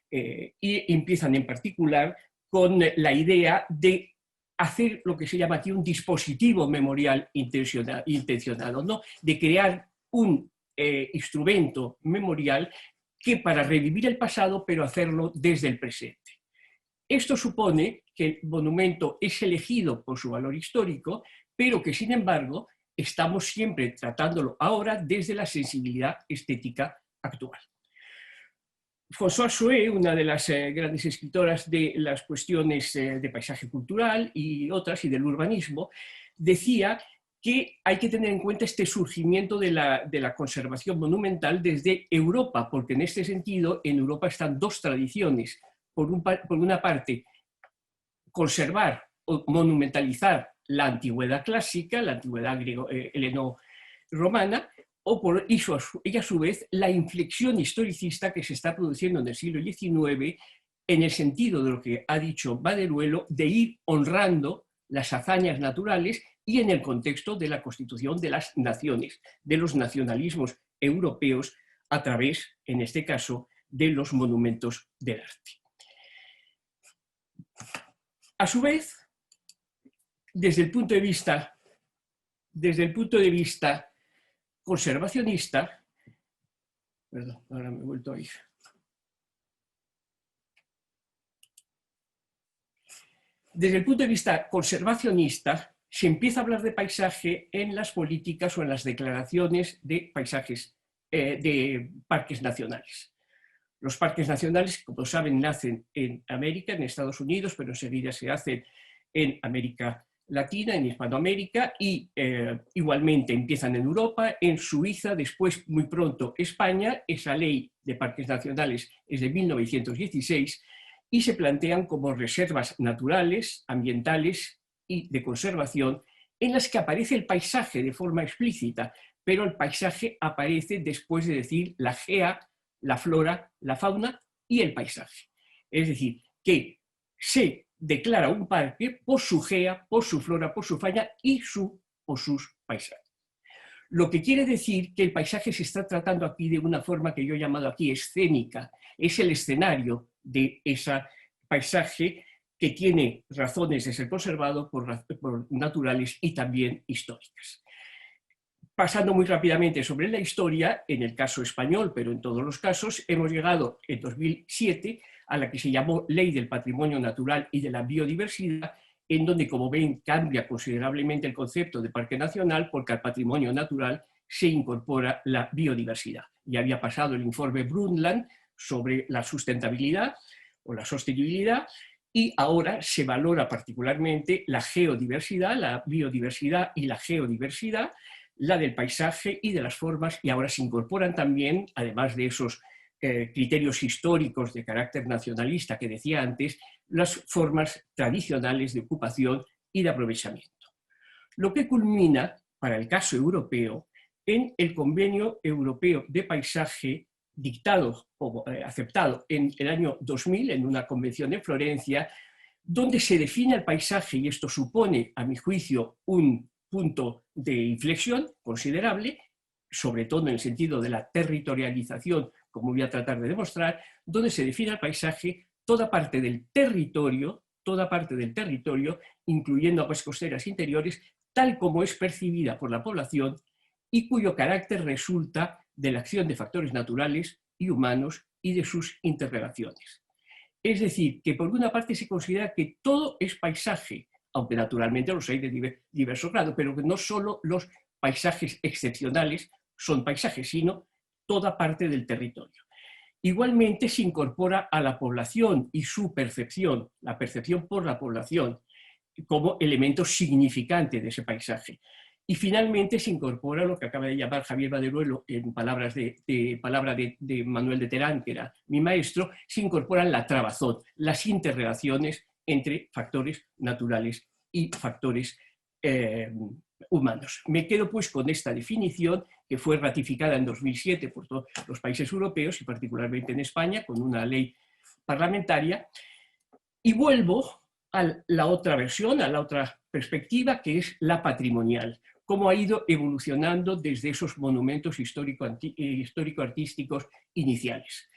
y empiezan en particular con la idea de hacer lo que se llama aquí un dispositivo memorial intencionado, ¿no? De crear un instrumento memorial que para revivir el pasado, pero hacerlo desde el presente. Esto supone que el monumento es elegido por su valor histórico, pero que sin embargo estamos siempre tratándolo ahora desde la sensibilidad estética actual. Françoise Chouet, una de las grandes escritoras de las cuestiones de paisaje cultural y otras, y del urbanismo, decía que hay que tener en cuenta este surgimiento de la conservación monumental desde Europa, porque en este sentido en Europa están dos tradiciones. Por una parte, conservar o monumentalizar la antigüedad clásica, la antigüedad heleno-romana, y a su vez la inflexión historicista que se está produciendo en el siglo XIX en el sentido de lo que ha dicho Maderuelo, de ir honrando las hazañas naturales y en el contexto de la constitución de las naciones, de los nacionalismos europeos a través, en este caso, de los monumentos del arte. A su vez, desde el punto de vista conservacionista, perdón, ahora me he vuelto a ir. Desde el punto de vista conservacionista, se empieza a hablar de paisaje en las políticas o en las declaraciones de paisajes, de parques nacionales. Los parques nacionales, como saben, nacen en América, en Estados Unidos, pero enseguida se hacen en América Latina, en Hispanoamérica, y igualmente empiezan en Europa, en Suiza, después muy pronto España. Esa ley de parques nacionales es de 1916 y se plantean como reservas naturales, ambientales y de conservación en las que aparece el paisaje de forma explícita, pero el paisaje aparece después de decir la gea, la flora, la fauna y el paisaje. Es decir, que se declara un parque por su gea, por su flora, por su fauna y por sus paisajes. Lo que quiere decir que el paisaje se está tratando aquí de una forma que yo he llamado aquí escénica. Es el escenario de ese paisaje que tiene razones de ser conservado por naturales y también históricas. Pasando muy rápidamente sobre la historia, en el caso español, pero en todos los casos, hemos llegado en 2007 a la que se llamó Ley del Patrimonio Natural y de la Biodiversidad, en donde, como ven, cambia considerablemente el concepto de parque nacional porque al patrimonio natural se incorpora la biodiversidad. Ya había pasado el informe Brundtland sobre la sustentabilidad o la sostenibilidad, y ahora se valora particularmente la geodiversidad, la biodiversidad y la geodiversidad, la del paisaje y de las formas, y ahora se incorporan también, además de esos criterios históricos de carácter nacionalista que decía antes, las formas tradicionales de ocupación y de aprovechamiento. Lo que culmina, para el caso europeo, en el Convenio Europeo de Paisaje dictado o aceptado en el año 2000 en una convención en Florencia, donde se define el paisaje, y esto supone, a mi juicio, un punto de inflexión considerable, sobre todo en el sentido de la territorialización, como voy a tratar de demostrar, donde se define el paisaje toda parte del territorio, incluyendo aguas costeras interiores, tal como es percibida por la población y cuyo carácter resulta de la acción de factores naturales y humanos y de sus interrelaciones. Es decir, que por una parte se considera que todo es paisaje, aunque naturalmente los hay de diversos grados, pero que no solo los paisajes excepcionales son paisajes, sino toda parte del territorio. Igualmente se incorpora a la población y su percepción, la percepción por la población, como elemento significante de ese paisaje. Y finalmente se incorpora lo que acaba de llamar Javier Maderuelo en palabra de Manuel de Terán, que era mi maestro, se incorporan la trabazón, las interrelaciones entre factores naturales y factores humanos. Me quedo pues con esta definición que fue ratificada en 2007 por todos los países europeos y particularmente en España con una ley parlamentaria, y vuelvo a la otra versión, a la otra perspectiva, que es la patrimonial, cómo ha ido evolucionando desde esos monumentos histórico-artísticos iniciales.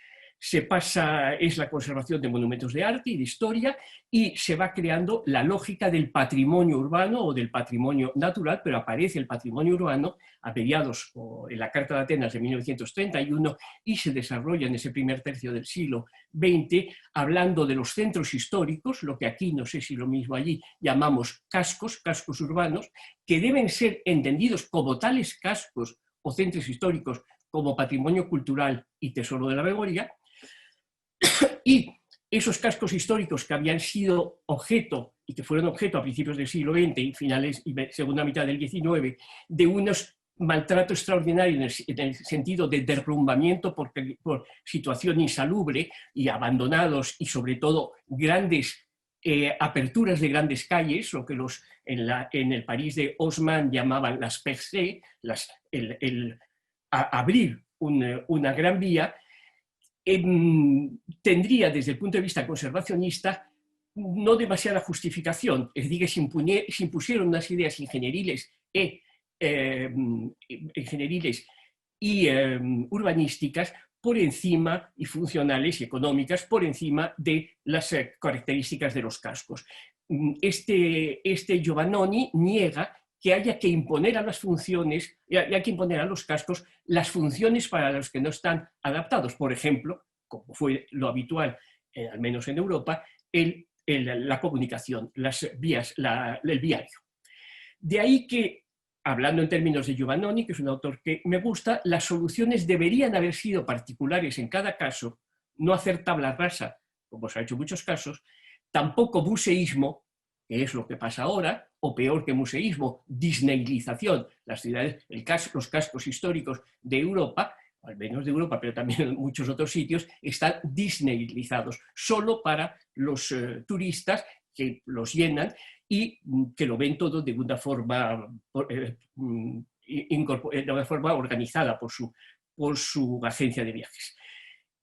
se pasa, es la conservación de monumentos de arte y de historia, y se va creando la lógica del patrimonio urbano o del patrimonio natural, pero aparece el patrimonio urbano a mediados o en la Carta de Atenas de 1931 y se desarrolla en ese primer tercio del siglo XX, hablando de los centros históricos, lo que aquí, no sé si lo mismo allí, llamamos cascos urbanos, que deben ser entendidos como tales cascos o centros históricos como patrimonio cultural y tesoro de la memoria, y esos cascos históricos que habían sido objeto y que fueron objeto a principios del siglo XX y finales y segunda mitad del XIX de unos maltrato extraordinario en el sentido de derrumbamiento por situación insalubre y abandonados, y sobre todo grandes aperturas de grandes calles, lo que en el París de Haussmann llamaban las percées, abrir una gran vía, tendría desde el punto de vista conservacionista no demasiada justificación, es decir, que se impusieron unas ideas ingenieriles y urbanísticas por encima, y funcionales y económicas, por encima de las características de los cascos. Este Giovannoni niega que haya que imponer a las funciones, hay que imponer a los cascos las funciones para los que no están adaptados. Por ejemplo, como fue lo habitual, al menos en Europa, la comunicación, las vías, el viario. De ahí que, hablando en términos de Giovannoni, que es un autor que me gusta, las soluciones deberían haber sido particulares en cada caso, no hacer tabla rasa, como se ha hecho en muchos casos, tampoco museísmo, que es lo que pasa ahora, o peor que museísmo, disneylización. Las ciudades, los cascos históricos de Europa, al menos de Europa, pero también en muchos otros sitios, están disneylizados, solo para los turistas que los llenan y que lo ven todo de una forma organizada por su agencia de viajes.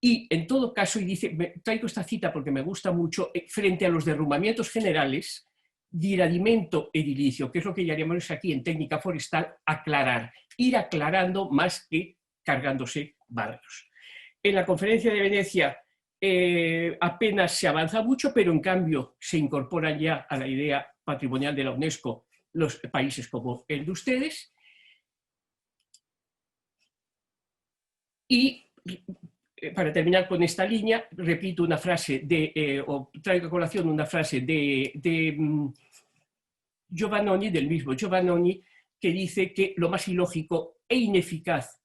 Y en todo caso, y dice, traigo esta cita porque me gusta mucho, frente a los derrumbamientos generales, diradimento edilicio, que es lo que llamaremos aquí en técnica forestal, aclarar, ir aclarando más que cargándose barrios. En la conferencia de Venecia apenas se avanza mucho, pero en cambio se incorporan ya a la idea patrimonial de la UNESCO los países como el de ustedes. Y para terminar con esta línea, repito una frase o traigo a colación una frase de Giovannoni, del mismo Giovannoni, que dice que lo más ilógico e ineficaz,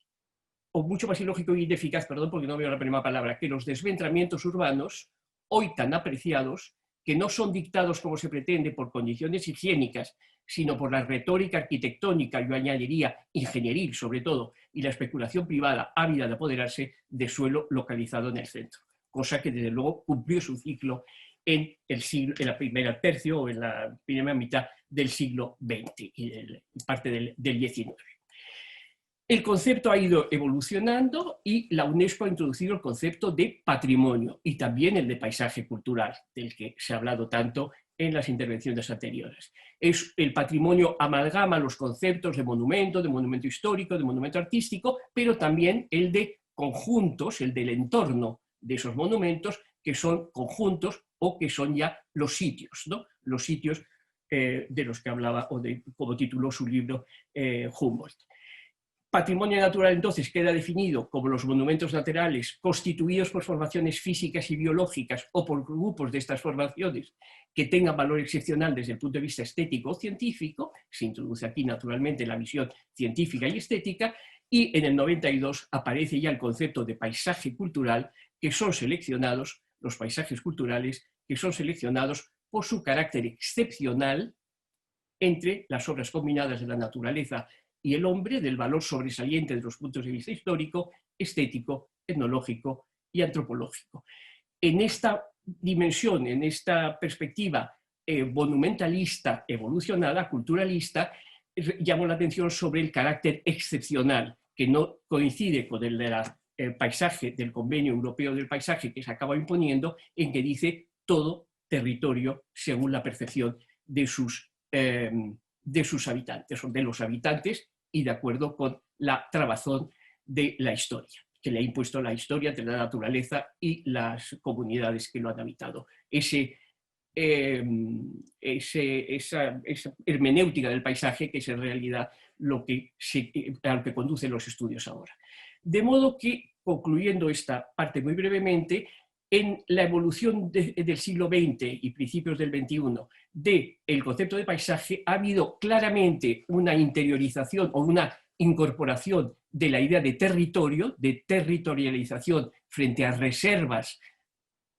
o mucho más ilógico e ineficaz, perdón, porque no veo la primera palabra, que los desventramientos urbanos, hoy tan apreciados, que no son dictados como se pretende por condiciones higiénicas, sino por la retórica arquitectónica, yo añadiría ingenieril sobre todo, y la especulación privada ávida de apoderarse de suelo localizado en el centro, cosa que desde luego cumplió su ciclo en la primera tercio o en la primera mitad del siglo XX y parte del XIX. El concepto ha ido evolucionando y la UNESCO ha introducido el concepto de patrimonio y también el de paisaje cultural, del que se ha hablado tanto en las intervenciones anteriores. El patrimonio amalgama los conceptos de monumento histórico, de monumento artístico, pero también el de conjuntos, el del entorno de esos monumentos, que son conjuntos o que son ya los sitios, ¿no? Los sitios de los que hablaba, o como tituló su libro Humboldt. Patrimonio natural, entonces, queda definido como los monumentos naturales constituidos por formaciones físicas y biológicas o por grupos de estas formaciones que tengan valor excepcional desde el punto de vista estético o científico. Se introduce aquí, naturalmente, la visión científica y estética, y en el 92 aparece ya el concepto de paisaje cultural, que son seleccionados, los paisajes culturales, que son seleccionados por su carácter excepcional entre las obras combinadas de la naturaleza y el hombre, del valor sobresaliente de los puntos de vista histórico, estético, etnológico y antropológico. En esta dimensión, en esta perspectiva monumentalista, evolucionada, culturalista, llamo la atención sobre el carácter excepcional, que no coincide con el del paisaje, del Convenio Europeo del Paisaje que se acaba imponiendo, en que dice todo territorio según la percepción de sus habitantes, o de los habitantes, y de acuerdo con la trabazón de la historia. que le ha impuesto la historia entre la naturaleza y las comunidades que lo han habitado. Esa hermenéutica del paisaje, que es en realidad a lo que conducen los estudios ahora. De modo que, concluyendo esta parte muy brevemente, en la evolución del siglo XX y principios del XXI del concepto de paisaje ha habido claramente una interiorización o una incorporación de la idea de territorio, de territorialización frente a reservas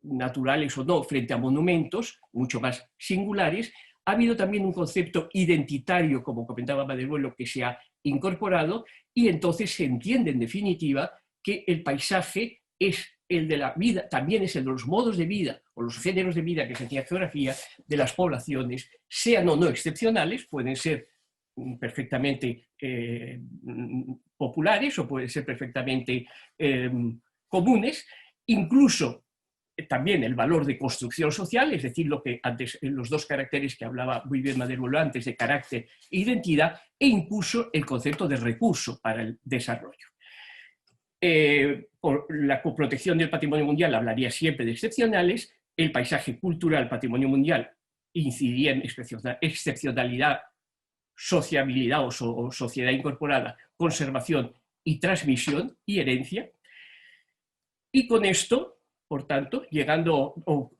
naturales o no, frente a monumentos mucho más singulares. Ha habido también un concepto identitario, como comentaba Maderuelo, que se ha incorporado, y entonces se entiende en definitiva que el paisaje es el de la vida, también es el de los modos de vida o los géneros de vida que se hacía geografía de las poblaciones, sean o no excepcionales, pueden ser perfectamente populares o pueden ser perfectamente comunes, incluso también el valor de construcción social, es decir, lo que antes, los dos caracteres que hablaba muy bien Maderuelo antes, de carácter e identidad, e incluso el concepto de recurso para el desarrollo. Por la protección del patrimonio mundial hablaría siempre de excepcionales, el paisaje cultural, patrimonio mundial, incidía en excepcionalidad, sociabilidad o sociedad incorporada, conservación y transmisión y herencia. Y con esto, por tanto, llegando o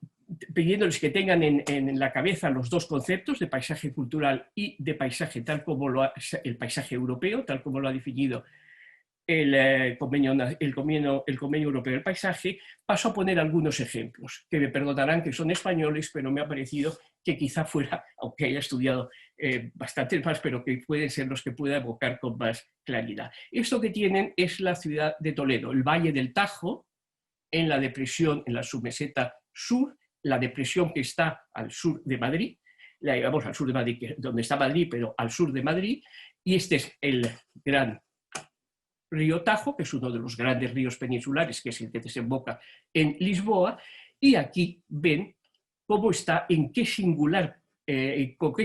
pidiéndoles que tengan en la cabeza los dos conceptos de paisaje cultural y de paisaje tal como el paisaje europeo, tal como lo ha definido el Convenio Europeo del Paisaje, paso a poner algunos ejemplos, que me perdonarán que son españoles, pero me ha parecido que quizá fuera, aunque haya estudiado bastantes más, pero que pueden ser los que pueda evocar con más claridad. Esto que tienen es la ciudad de Toledo, el Valle del Tajo, en la depresión, en la submeseta sur, la depresión que está al sur de Madrid, vamos al sur de Madrid, donde está Madrid, pero al sur de Madrid, y este es el gran río Tajo, que es uno de los grandes ríos peninsulares, que es el que desemboca en Lisboa, y aquí ven cómo está, con qué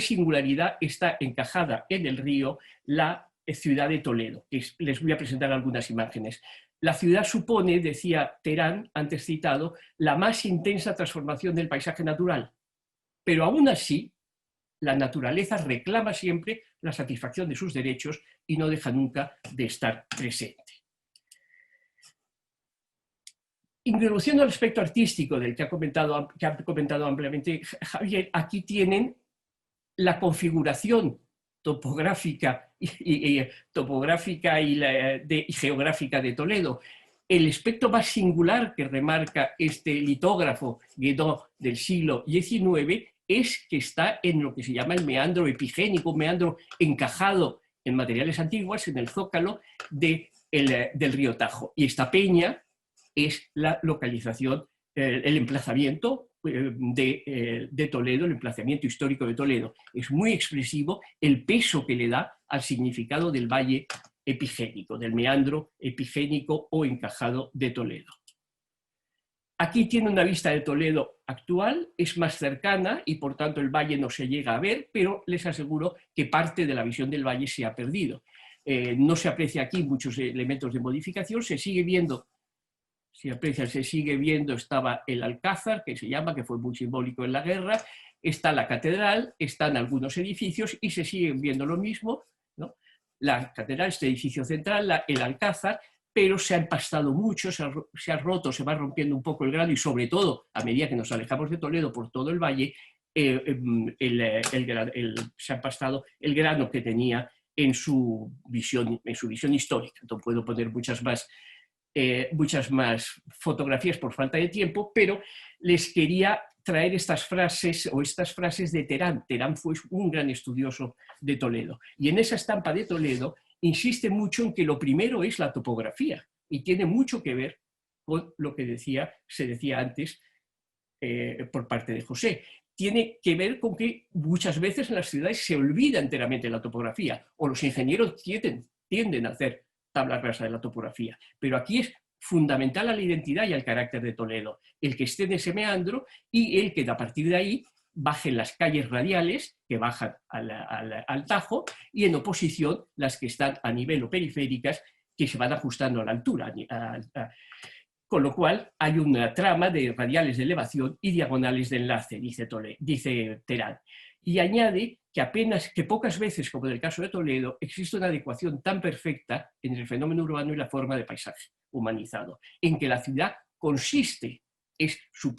singularidad está encajada en el río la ciudad de Toledo. Les voy a presentar algunas imágenes. La ciudad supone, decía Terán, antes citado, la más intensa transformación del paisaje natural, pero aún así la naturaleza reclama siempre la satisfacción de sus derechos y no deja nunca de estar presente. Introduciendo al aspecto artístico del que ha comentado ampliamente Javier, aquí tienen la configuración topográfica y geográfica de Toledo. El aspecto más singular que remarca este litógrafo Guédon del siglo XIX es que está en lo que se llama el meandro epigénico, un meandro encajado en materiales antiguos, en el zócalo del río Tajo. Y esta peña es la localización, el emplazamiento de Toledo, el emplazamiento histórico de Toledo. Es muy expresivo el peso que le da al significado del valle epigénico, del meandro epigénico o encajado de Toledo. Aquí tiene una vista de Toledo actual, es más cercana y por tanto el valle no se llega a ver, pero les aseguro que parte de la visión del valle se ha perdido. No se aprecia aquí muchos elementos de modificación, se sigue viendo, estaba el Alcázar, que se llama, que fue muy simbólico en la guerra, está la catedral, están algunos edificios y se siguen viendo lo mismo, ¿no? La catedral, este edificio central, el Alcázar, pero se ha empastado mucho, se ha roto, se va rompiendo un poco el grano y sobre todo, a medida que nos alejamos de Toledo por todo el valle, se ha empastado el grano que tenía en su visión histórica. Entonces puedo poner muchas más fotografías por falta de tiempo, pero les quería traer estas frases de Terán. Terán fue un gran estudioso de Toledo. Y en esa estampa de Toledo insiste mucho en que lo primero es la topografía y tiene mucho que ver con lo que se decía antes por parte de José. Tiene que ver con que muchas veces en las ciudades se olvida enteramente la topografía o los ingenieros tienden a hacer tabla rasa de la topografía. Pero aquí es fundamental a la identidad y al carácter de Toledo, el que esté en ese meandro y el que a partir de ahí bajen las calles radiales que bajan al Tajo y en oposición las que están a nivel o periféricas que se van ajustando a la altura. Con lo cual hay una trama de radiales de elevación y diagonales de enlace, dice Terán. Y añade que pocas veces, como en el caso de Toledo, existe una adecuación tan perfecta entre el fenómeno urbano y la forma de paisaje humanizado, en que la ciudad consiste, su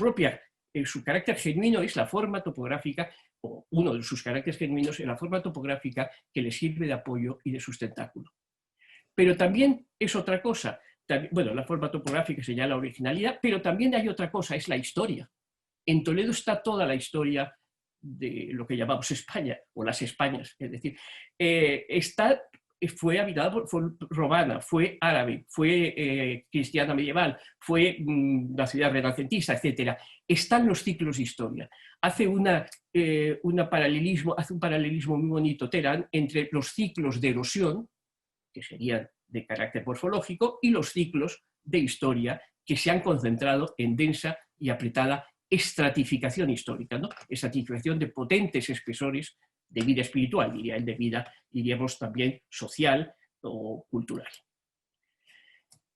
carácter genuino es la forma topográfica, o uno de sus caracteres genuinos es la forma topográfica que le sirve de apoyo y de sustentáculo. Pero también es otra cosa. Bueno, la forma topográfica sería la originalidad, pero también hay otra cosa, es la historia. En Toledo está toda la historia de lo que llamamos España, o las Españas, es decir, fue habitada, fue romana, fue árabe, fue cristiana medieval, fue la ciudad renacentista, etc. Están los ciclos de historia. Hace un paralelismo muy bonito, Terán, entre los ciclos de erosión, que serían de carácter morfológico, y los ciclos de historia que se han concentrado en densa y apretada estratificación histórica, ¿no? Estratificación de potentes espesores de vida espiritual, diría él, de vida, diríamos también social o cultural.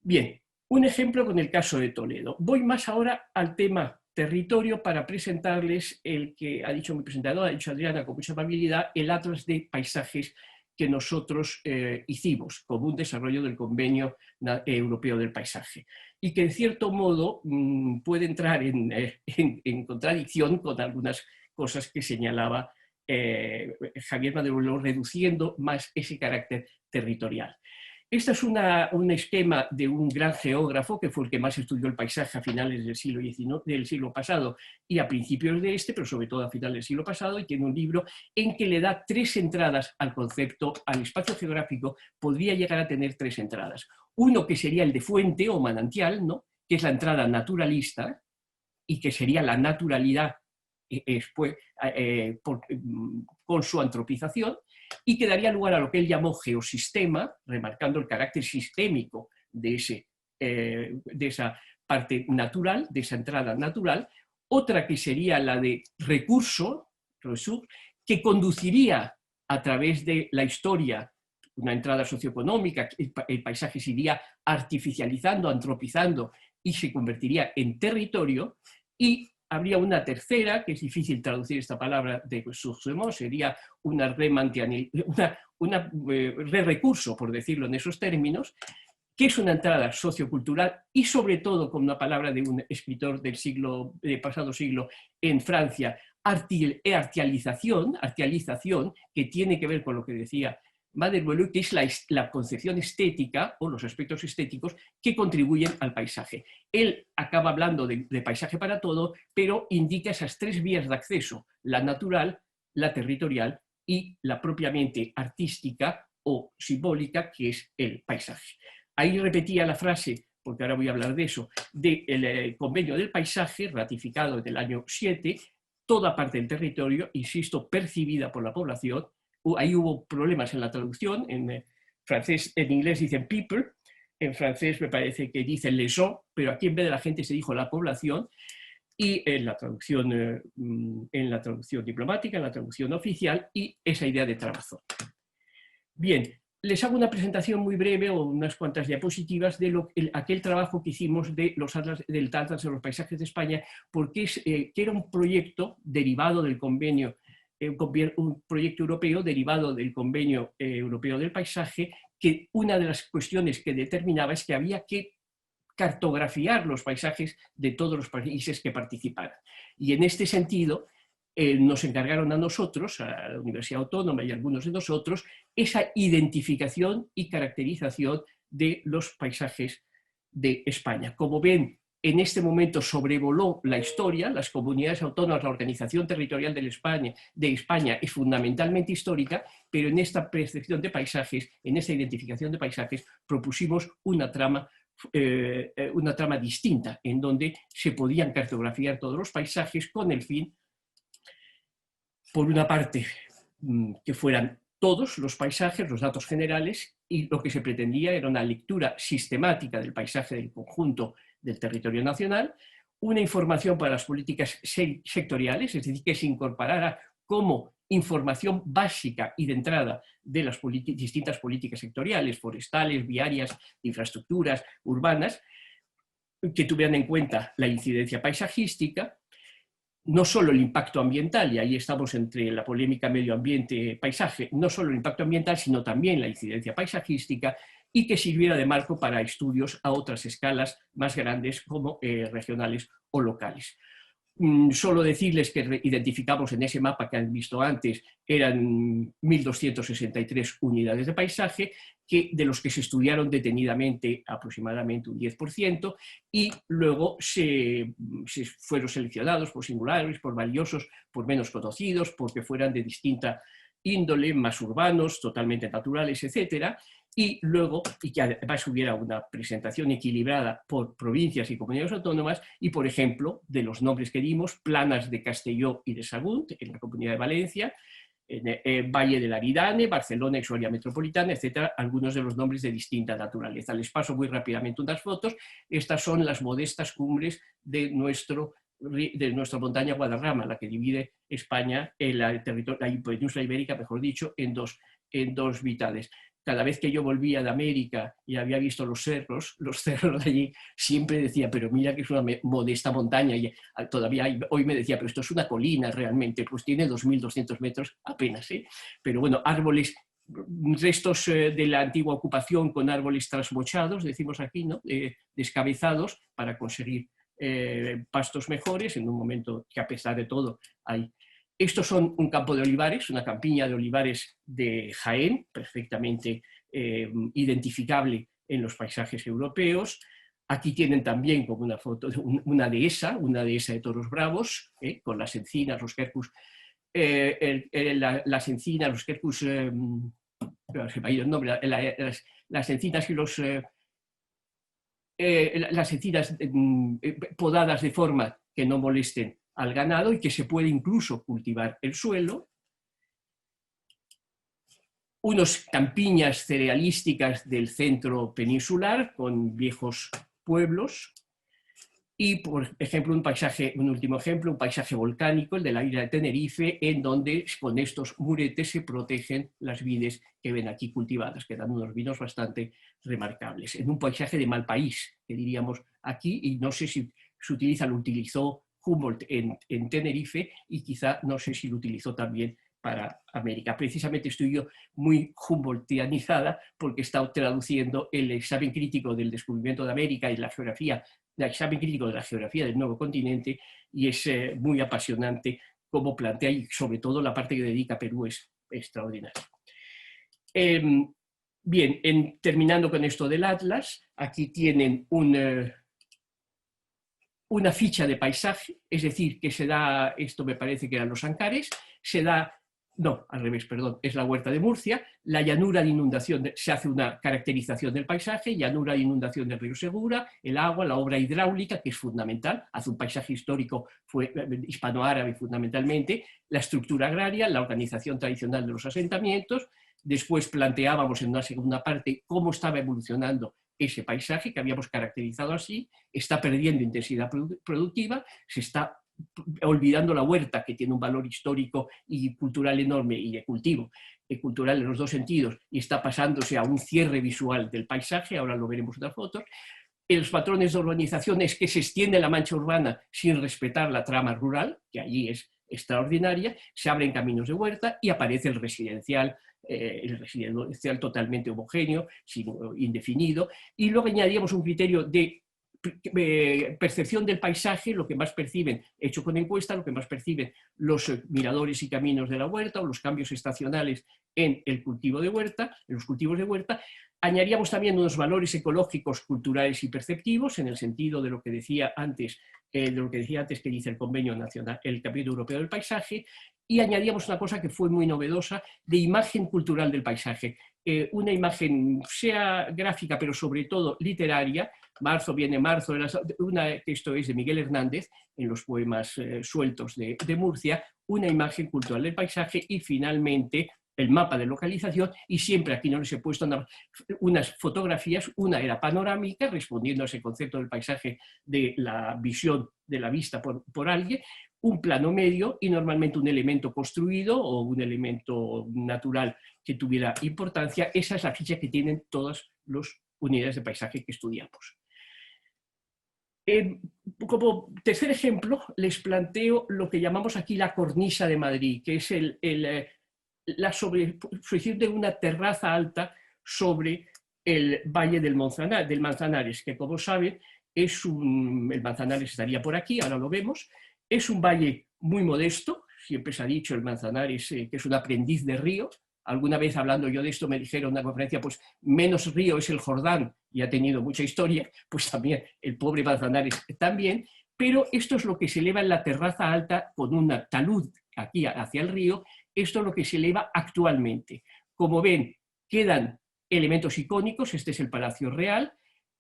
Bien, un ejemplo con el caso de Toledo. Voy más ahora al tema territorio para presentarles el que ha dicho mi presentador, ha dicho Adriana con mucha amabilidad, el atlas de paisajes que nosotros hicimos como un desarrollo del Convenio Europeo del Paisaje y que en cierto modo puede entrar en contradicción con algunas cosas que señalaba Javier Maderuelo, reduciendo más ese carácter territorial. Este es un esquema de un gran geógrafo que fue el que más estudió el paisaje a finales del siglo pasado y a principios de pero sobre todo a finales del siglo pasado, y tiene un libro en que le da 3 entradas al concepto, al espacio geográfico, podría llegar a tener 3 entradas. Uno que sería el de fuente o manantial, ¿no? Que es la entrada naturalista y que sería la naturalidad con su antropización, y que daría lugar a lo que él llamó geosistema, remarcando el carácter sistémico de esa parte natural, de esa entrada natural. Otra que sería la de recurso, que conduciría a través de la historia una entrada socioeconómica, el paisaje se iría artificializando, antropizando y se convertiría en territorio. Y habría una tercera, que es difícil traducir esta palabra de ressourcement, sería una re-recurso, por decirlo en esos términos, que es una entrada sociocultural y sobre todo, con una palabra de un escritor del pasado siglo en Francia, artialización, que tiene que ver con lo que decía Maderuelo, que es la concepción estética o los aspectos estéticos que contribuyen al paisaje. Él acaba hablando de paisaje para todo, pero indica esas 3 vías de acceso: la natural, la territorial y la propiamente artística o simbólica, que es el paisaje. Ahí repetía la frase, porque ahora voy a hablar de eso, del Convenio del Paisaje, ratificado en el año 7, toda parte del territorio, insisto, percibida por la población. Ahí hubo problemas en la traducción, en inglés dicen people, en francés me parece que dicen les gens, pero aquí en vez de la gente se dijo la población, y en la traducción diplomática, en la traducción oficial, y esa idea de trabazón. Bien, les hago una presentación muy breve o unas cuantas diapositivas de aquel trabajo que hicimos del Atlas de los Paisajes de España, porque que era un proyecto derivado del convenio, un proyecto europeo derivado del Convenio Europeo del Paisaje, que una de las cuestiones que determinaba es que había que cartografiar los paisajes de todos los países que participaran. Y en este sentido nos encargaron a nosotros, a la Universidad Autónoma y a algunos de nosotros, esa identificación y caracterización de los paisajes de España. Como ven, en este momento sobrevoló la historia, las comunidades autónomas, la organización territorial de España es fundamentalmente histórica, pero en esta percepción de paisajes, en esta identificación de paisajes, propusimos una trama distinta, en donde se podían cartografiar todos los paisajes con el fin, por una parte, que fueran todos los paisajes, los datos generales, y lo que se pretendía era una lectura sistemática del paisaje del conjunto del territorio nacional, una información para las políticas sectoriales, es decir, que se incorporara cómo información básica y de entrada de las distintas políticas sectoriales, forestales, viarias, infraestructuras, urbanas, que tuvieran en cuenta la incidencia paisajística, no solo el impacto ambiental, y ahí estamos entre la polémica medio ambiente-paisaje, no solo el impacto ambiental, sino también la incidencia paisajística, y que sirviera de marco para estudios a otras escalas más grandes como regionales o locales. Solo decirles que identificamos en ese mapa que han visto antes, eran 1.263 unidades de paisaje, de los que se estudiaron detenidamente aproximadamente un 10%, y luego se fueron seleccionados por singulares, por valiosos, por menos conocidos, porque fueran de distinta índole, más urbanos, totalmente naturales, etcétera. Y luego, y que además hubiera una presentación equilibrada por provincias y comunidades autónomas, y por ejemplo, de los nombres que dimos, Planas de Castelló y de Sagunt, en la Comunidad de Valencia, en Valle de la Aridane, Barcelona y su área metropolitana, etcétera, algunos de los nombres de distinta naturaleza. Les paso muy rápidamente unas fotos. Estas son las modestas cumbres de nuestra montaña Guadarrama, la que divide España, la península ibérica, mejor dicho, en dos mitades. Cada vez que yo volvía de América y había visto los cerros de allí, siempre decía, pero mira que es una modesta montaña, y todavía hoy me decía, pero esto es una colina realmente, pues tiene 2.200 metros apenas, ¿eh? Pero bueno, árboles, restos de la antigua ocupación con árboles trasmochados, decimos aquí, ¿no? Descabezados para conseguir pastos mejores, en un momento que a pesar de todo hay. Estos son un campo de olivares, una campiña de olivares de Jaén, perfectamente identificable en los paisajes europeos. Aquí tienen también como una foto una dehesa de toros bravos, con las encinas, los quercus, las encinas, los quercus, se me ha ido el nombre, las encinas y las encinas podadas de forma que no molesten al ganado y que se puede incluso cultivar el suelo. Unos campiñas cerealísticas del centro peninsular con viejos pueblos y, por ejemplo, un último ejemplo, un paisaje volcánico, el de la isla de Tenerife, en donde con estos muretes se protegen las vides que ven aquí cultivadas, que dan unos vinos bastante remarcables. En un paisaje de mal país, que diríamos aquí, y no sé si lo utilizó Humboldt en Tenerife, y quizá no sé si lo utilizó también para América. Precisamente estoy yo muy humboldtianizada porque he estado traduciendo el examen crítico del descubrimiento de América y el examen crítico de la geografía del nuevo continente, y es muy apasionante cómo plantea, y sobre todo la parte que dedica a Perú es extraordinaria. Bien, terminando con esto del Atlas, aquí tienen una ficha de paisaje, es decir, que se da, esto me parece que eran los Ancares, no, al revés, perdón, es la Huerta de Murcia, la llanura de inundación, se hace una caracterización del paisaje, llanura de inundación del río Segura, el agua, la obra hidráulica, que es fundamental, hace un paisaje histórico hispanoárabe fundamentalmente, la estructura agraria, la organización tradicional de los asentamientos. Después planteábamos en una segunda parte cómo estaba evolucionando ese paisaje que habíamos caracterizado así, está perdiendo intensidad productiva, se está olvidando la huerta, que tiene un valor histórico y cultural enorme, y de cultivo, cultural en los dos sentidos, y está pasándose a un cierre visual del paisaje, ahora lo veremos en las fotos. Los patrones de urbanización es que se extiende la mancha urbana sin respetar la trama rural, que allí es extraordinaria, se abren caminos de huerta y aparece el residencial totalmente homogéneo, indefinido, y luego añadíamos un criterio de percepción del paisaje, lo que más perciben, hecho con encuesta, lo que más perciben los miradores y caminos de la huerta o los cambios estacionales en el cultivo de huerta, en los cultivos de huerta. Añadíamos también unos valores ecológicos, culturales y perceptivos, en el sentido de lo que decía antes, que dice el Convenio Nacional, el Capítulo Europeo del Paisaje, y añadíamos una cosa que fue muy novedosa, de imagen cultural del paisaje. Una imagen, sea gráfica, pero sobre todo literaria. Marzo viene marzo, esto es de Miguel Hernández, en los poemas sueltos de Murcia, una imagen cultural del paisaje, y finalmente el mapa de localización, y siempre aquí no les he puesto unas fotografías, una era panorámica, respondiendo a ese concepto del paisaje de la visión de la vista por alguien, un plano medio y normalmente un elemento construido o un elemento natural que tuviera importancia. Esa es la ficha que tienen todas las unidades de paisaje que estudiamos. Como tercer ejemplo, les planteo lo que llamamos aquí la cornisa de Madrid, que es la sobreposición de una terraza alta sobre el valle del Manzanares, que como saben, el Manzanares estaría por aquí, ahora lo vemos, es un valle muy modesto, siempre se ha dicho el Manzanares que es un aprendiz de río. Alguna vez hablando yo de esto me dijeron en una conferencia, pues menos río es el Jordán y ha tenido mucha historia, pues también el pobre Manzanares también, pero esto es lo que se eleva en la terraza alta con una talud aquí hacia el río, esto es lo que se eleva actualmente. Como ven, quedan elementos icónicos, este es el Palacio Real,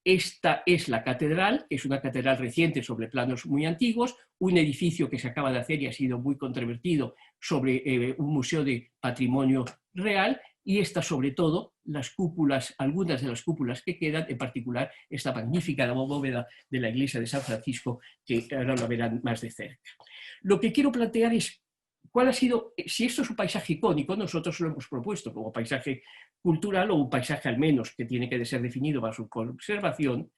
esta es la catedral, que es una catedral reciente sobre planos muy antiguos, un edificio que se acaba de hacer y ha sido muy controvertido sobre un museo de patrimonio real, y esta sobre todo, las cúpulas, algunas de las cúpulas que quedan, en particular esta magnífica bóveda de la iglesia de San Francisco, que ahora lo verán más de cerca. Lo que quiero plantear es cuál ha sido, si esto es un paisaje icónico, nosotros lo hemos propuesto como paisaje cultural o un paisaje al menos que tiene que ser definido para su conservación.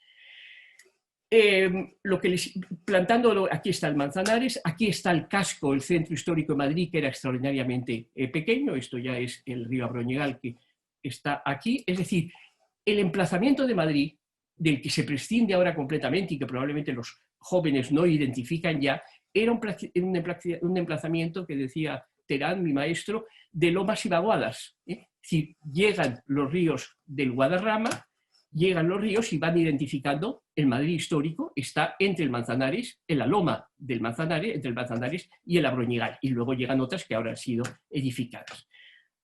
Plantándolo, aquí está el Manzanares, aquí está el casco, el centro histórico de Madrid, que era extraordinariamente pequeño, esto ya es el río Abroñegal que está aquí, es decir, el emplazamiento de Madrid, del que se prescinde ahora completamente y que probablemente los jóvenes no identifican ya, era un emplazamiento que decía Terán, mi maestro, de lomas y vaguadas, Es decir, llegan los ríos del Guadarrama, llegan los ríos y van identificando el Madrid histórico, está entre el Manzanares, en la loma del Manzanares, entre el Manzanares y el Abroñegal, y luego llegan otras que ahora han sido edificadas.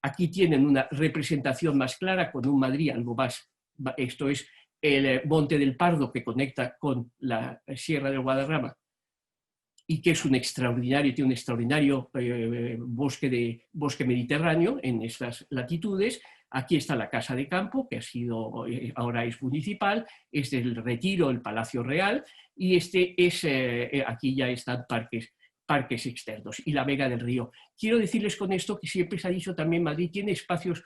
Aquí tienen una representación más clara con un Madrid algo más, esto es el Monte del Pardo que conecta con la Sierra del Guadarrama, y que es tiene un extraordinario bosque mediterráneo en estas latitudes. Aquí está la Casa de Campo, que ahora es municipal, es el Retiro, el Palacio Real, y aquí ya están parques externos, y la Vega del Río. Quiero decirles con esto que siempre se ha dicho también Madrid tiene espacios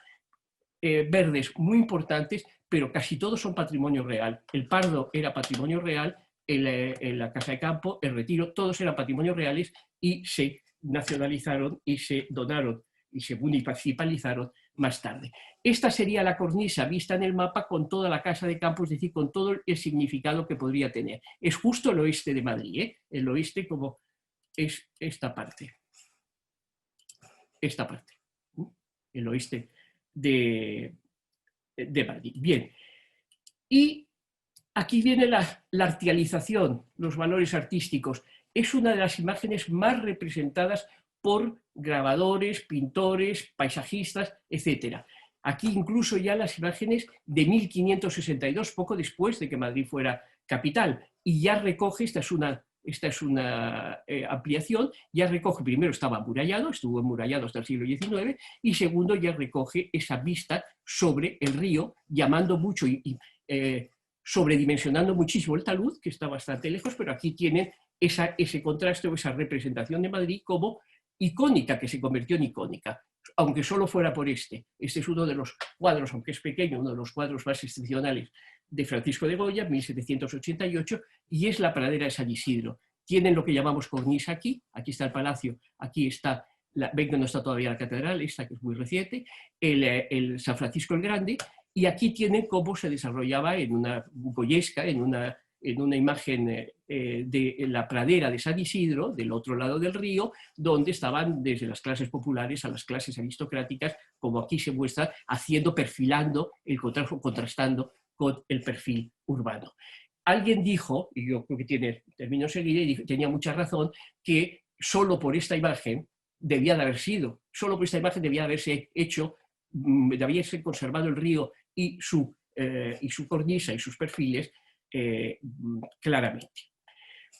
verdes muy importantes, pero casi todos son patrimonio real. El Pardo era patrimonio real, la Casa de Campo, el Retiro, todos eran patrimonios reales y se nacionalizaron y se donaron y se municipalizaron más tarde. Esta sería la cornisa vista en el mapa con toda la Casa de Campo, es decir, con todo el significado que podría tener. Es justo el oeste de Madrid, el oeste como es esta parte, el oeste de Madrid. Bien, y aquí viene la artialización, los valores artísticos. Es una de las imágenes más representadas por grabadores, pintores, paisajistas, etc. Aquí incluso ya las imágenes de 1562, poco después de que Madrid fuera capital, y ya recoge, esta es una ampliación, ya recoge, primero estaba amurallado, estuvo amurallado hasta el siglo XIX, y segundo ya recoge esa vista sobre el río, llamando mucho sobredimensionando muchísimo el talud, que está bastante lejos, pero aquí tienen ese contraste o esa representación de Madrid como icónica, que se convirtió en icónica, aunque solo fuera por este. Este es uno de los cuadros, aunque es pequeño, uno de los cuadros más excepcionales de Francisco de Goya, 1788, y es la pradera de San Isidro. Tienen lo que llamamos cornisa aquí está el palacio, aquí está, ven que no está todavía la catedral, esta que es muy reciente, el San Francisco el Grande, y aquí tienen cómo se desarrollaba en una goyesca, en una imagen de la pradera de San Isidro, del otro lado del río, donde estaban desde las clases populares a las clases aristocráticas, como aquí se muestra, perfilando, contrastando con el perfil urbano. Alguien dijo, y yo creo que termino enseguida, y tenía mucha razón, que solo por esta imagen debía de haberse hecho, de haberse conservado el río y su cornisa y sus perfiles claramente.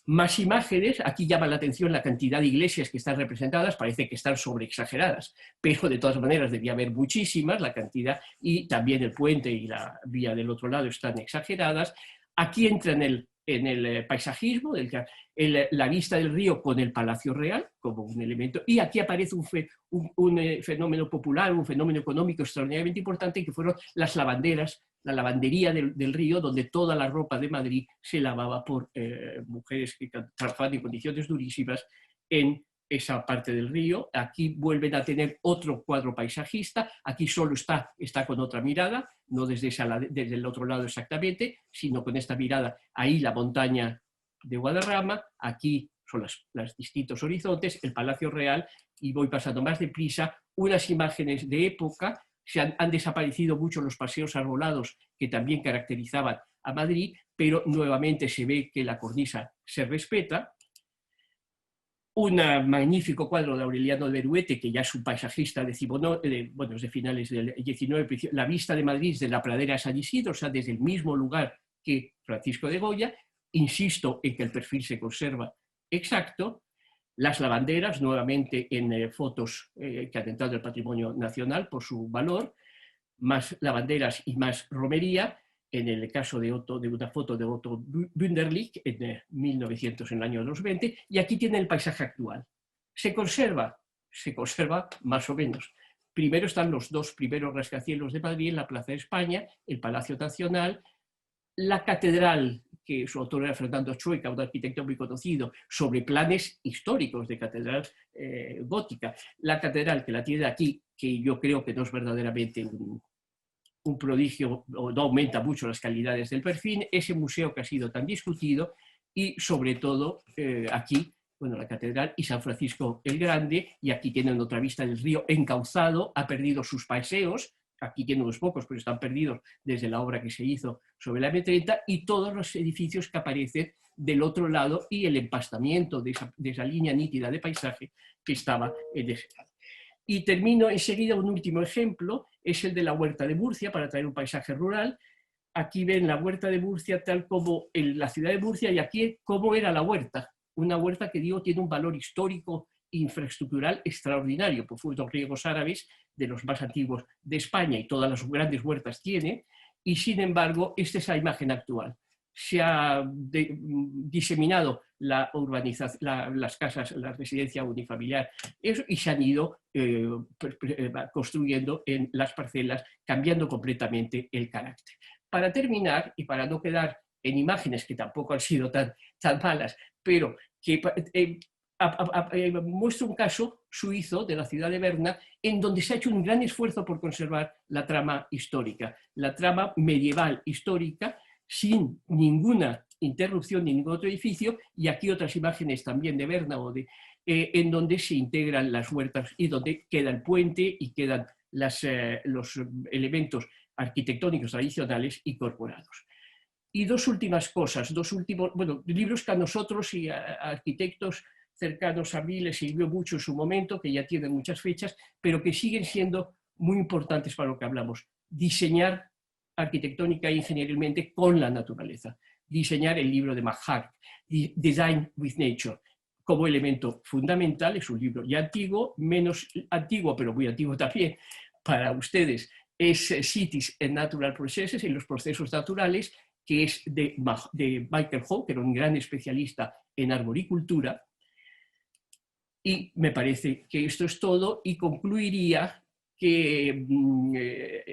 Más imágenes, aquí llama la atención la cantidad de iglesias que están representadas, parece que están sobreexageradas, pero de todas maneras debía haber muchísimas, la cantidad, y también el puente y la vía del otro lado están exageradas. Aquí entra en en el paisajismo, la vista del río con el Palacio Real como un elemento, y aquí aparece un fenómeno popular, un fenómeno económico extraordinariamente importante, que fueron las lavanderas, la lavandería del río, donde toda la ropa de Madrid se lavaba por mujeres que trabajaban en condiciones durísimas en esa parte del río. Aquí vuelven a tener otro cuadro paisajista, aquí solo está con otra mirada, no desde el otro lado exactamente, sino con esta mirada, ahí la montaña de Guadarrama, aquí son los distintos horizontes, el Palacio Real, y voy pasando más deprisa, unas imágenes de época. Han desaparecido mucho los paseos arbolados que también caracterizaban a Madrid, pero nuevamente se ve que la cornisa se respeta. Un magnífico cuadro de Aureliano de Beruete, que ya es un paisajista es de finales del XIX, la vista de Madrid desde la pradera de San Isidro, o sea, desde el mismo lugar que Francisco de Goya. Insisto en que el perfil se conserva exacto. Las lavanderas, nuevamente en fotos que han entrado al patrimonio nacional por su valor, más lavanderas y más romería. En el caso de una foto de Otto Wunderlich en 1900, en el año 20, y aquí tiene el paisaje actual. Se conserva más o menos. Primero están los dos primeros rascacielos de Madrid en la Plaza de España, el Palacio Nacional, la catedral, que su autor era Fernando Chueca, un arquitecto muy conocido, sobre planes históricos de catedral gótica. La catedral, que la tiene aquí, que yo creo que no es verdaderamente un prodigio, o no aumenta mucho las calidades del perfil, ese museo que ha sido tan discutido, y sobre todo aquí, bueno, la catedral y San Francisco el Grande, y aquí tienen otra vista del río encauzado, ha perdido sus paseos, aquí tienen unos pocos, pero están perdidos desde la obra que se hizo sobre la M30, y todos los edificios que aparecen del otro lado, y el empastamiento de esa línea nítida de paisaje que estaba en ese lado. Y termino enseguida. Un último ejemplo es el de la Huerta de Murcia, para traer un paisaje rural. Aquí ven la Huerta de Murcia tal como en la ciudad de Murcia, y aquí cómo era la huerta. Una huerta que, digo, tiene un valor histórico e infraestructural extraordinario, pues fue los griegos árabes, de los más antiguos de España, y todas las grandes huertas tiene, y sin embargo, esta es la imagen actual. Se ha diseminado la urbanización, las casas, la residencia unifamiliar, y se han ido construyendo en las parcelas, cambiando completamente el carácter. Para terminar, y para no quedar en imágenes que tampoco han sido tan malas, pero que muestro un caso suizo de la ciudad de Berna, en donde se ha hecho un gran esfuerzo por conservar la trama histórica, la trama medieval histórica, sin ninguna interrupción de ningún otro edificio. Y aquí otras imágenes también de Berna, en donde se integran las huertas y donde queda el puente y quedan los elementos arquitectónicos tradicionales incorporados. Y dos últimas cosas, libros que a nosotros y a arquitectos cercanos a mí les sirvió mucho en su momento, que ya tienen muchas fechas, pero que siguen siendo muy importantes para lo que hablamos. Diseñar arquitectónica e ingenierilmente con la naturaleza. Diseñar el libro de McHarg, Design with Nature, como elemento fundamental. Es un libro ya antiguo, menos antiguo, pero muy antiguo también para ustedes, es Cities and Natural Processes, en los procesos naturales, que es de Michael Howe, que era un gran especialista en arboricultura. Y me parece que esto es todo, y concluiría que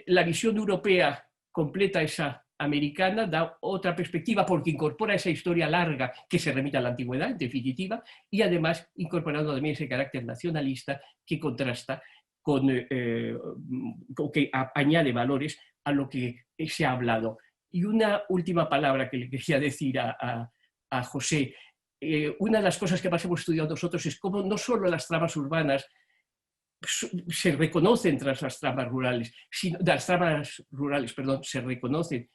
la visión europea completa esa americana, da otra perspectiva porque incorpora esa historia larga que se remite a la antigüedad, en definitiva, y además incorporando también ese carácter nacionalista que contrasta con que añade valores a lo que se ha hablado. Y una última palabra que le quería decir a José. Una de las cosas que más hemos estudiado nosotros es cómo no solo las tramas urbanas se reconocen tras las tramas rurales, se reconocen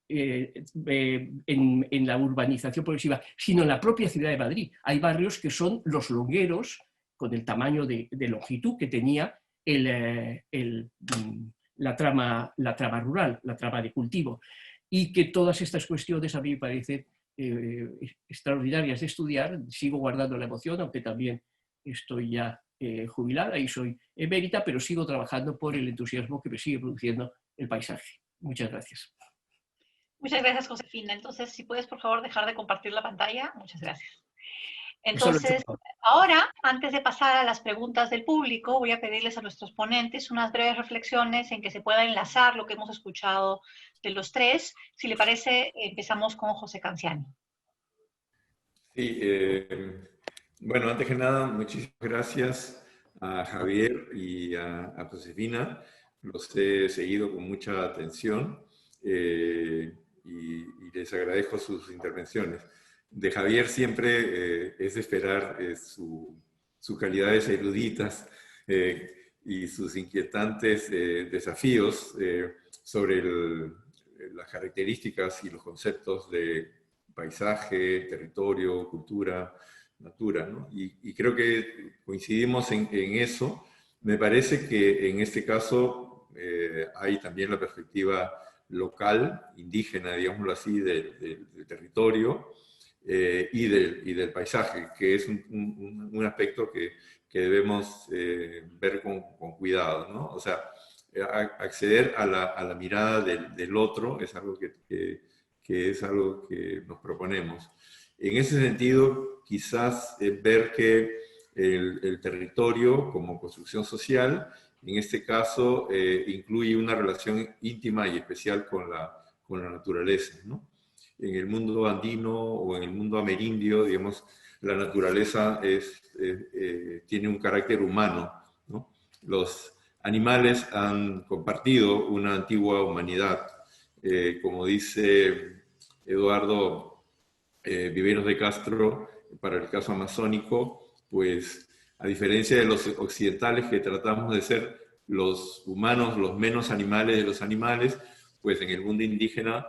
en la urbanización progresiva, sino en la propia ciudad de Madrid. Hay barrios que son los longueros, con el tamaño de longitud que tenía la trama rural, la trama de cultivo, y que todas estas cuestiones a mí me parecen extraordinarias de estudiar. Sigo guardando la emoción, aunque también estoy ya jubilada y soy emérita, pero sigo trabajando por el entusiasmo que me sigue produciendo el paisaje. Muchas gracias. Muchas gracias, Josefina. Entonces, si puedes, por favor, dejar de compartir la pantalla. Muchas gracias. Eso lo he hecho Entonces, todo. ahora, antes de pasar a las preguntas del público, voy a pedirles a nuestros ponentes unas breves reflexiones en que se pueda enlazar lo que hemos escuchado de los tres. Si le parece, empezamos con José Canciani. Sí, bueno, antes que nada, muchísimas gracias a Javier y a Josefina. Los he seguido con mucha atención y les agradezco sus intervenciones. De Javier siempre es de esperar sus calidades eruditas y sus inquietantes desafíos sobre las características y los conceptos de paisaje, territorio, cultura, natura, ¿no? Y creo que coincidimos en eso. Me parece que en este caso hay también la perspectiva local, indígena, digámoslo así, del territorio y del paisaje, que es un aspecto que debemos ver con cuidado, ¿no? O sea, acceder a la mirada del otro es algo que es algo que nos proponemos. En ese sentido, quizás ver que el territorio como construcción social, en este caso, incluye una relación íntima y especial con la naturaleza, ¿no? En el mundo andino o en el mundo amerindio, digamos, la naturaleza tiene un carácter humano, ¿no? Los animales han compartido una antigua humanidad. Como dice Eduardo Viveros de Castro, para el caso amazónico, pues a diferencia de los occidentales que tratamos de ser los humanos los menos animales de los animales, pues en el mundo indígena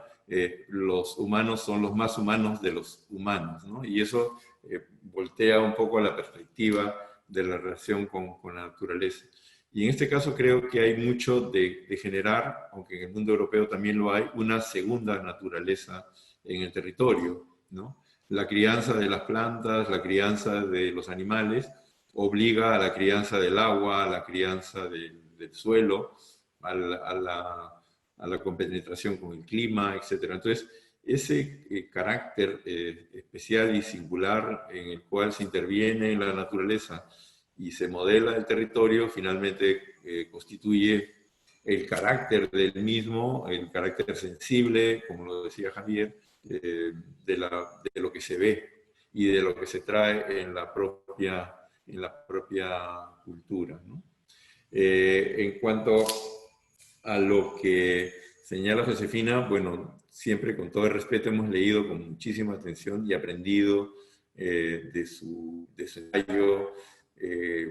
los humanos son los más humanos de los humanos, ¿no? Y eso voltea un poco a la perspectiva de la relación con la naturaleza. Y en este caso creo que hay mucho de generar, aunque en el mundo europeo también lo hay, una segunda naturaleza en el territorio, ¿no? La crianza de las plantas, la crianza de los animales, obliga a la crianza del agua, a la crianza del suelo, a la compenetración con el clima, etc. Entonces, ese carácter especial y singular en el cual se interviene en la naturaleza y se modela el territorio, finalmente constituye el carácter del mismo, el carácter sensible, como lo decía Javier, de lo que se ve y de lo que se trae en la propia cultura, ¿no? En cuanto a lo que señala Josefina, bueno, siempre con todo el respeto hemos leído con muchísima atención y aprendido de su ensayo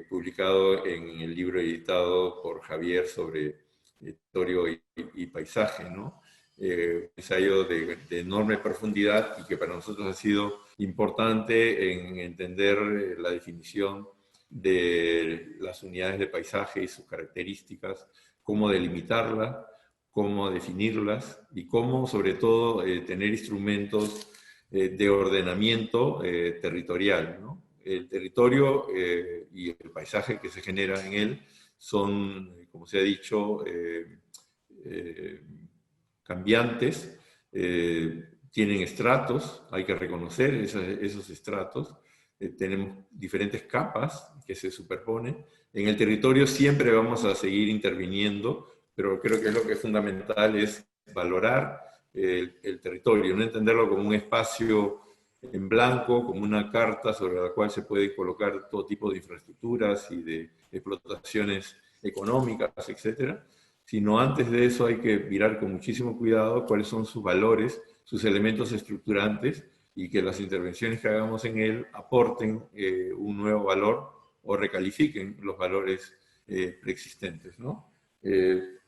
publicado en el libro editado por Javier sobre territorio y paisaje, ¿no? Un ensayo de enorme profundidad y que para nosotros ha sido importante en entender la definición de las unidades de paisaje y sus características, cómo delimitarlas, cómo definirlas y cómo, sobre todo, tener instrumentos de ordenamiento territorial, ¿no? El territorio y el paisaje que se genera en él son, como se ha dicho, cambiantes, tienen estratos, hay que reconocer esos estratos, tenemos diferentes capas que se superponen. En el territorio siempre vamos a seguir interviniendo, pero creo que lo que es fundamental es valorar el territorio, no entenderlo como un espacio en blanco, como una carta sobre la cual se puede colocar todo tipo de infraestructuras y de explotaciones económicas, etcétera, sino antes de eso hay que mirar con muchísimo cuidado cuáles son sus valores, sus elementos estructurantes, y que las intervenciones que hagamos en él aporten un nuevo valor o recalifiquen los valores preexistentes, ¿no?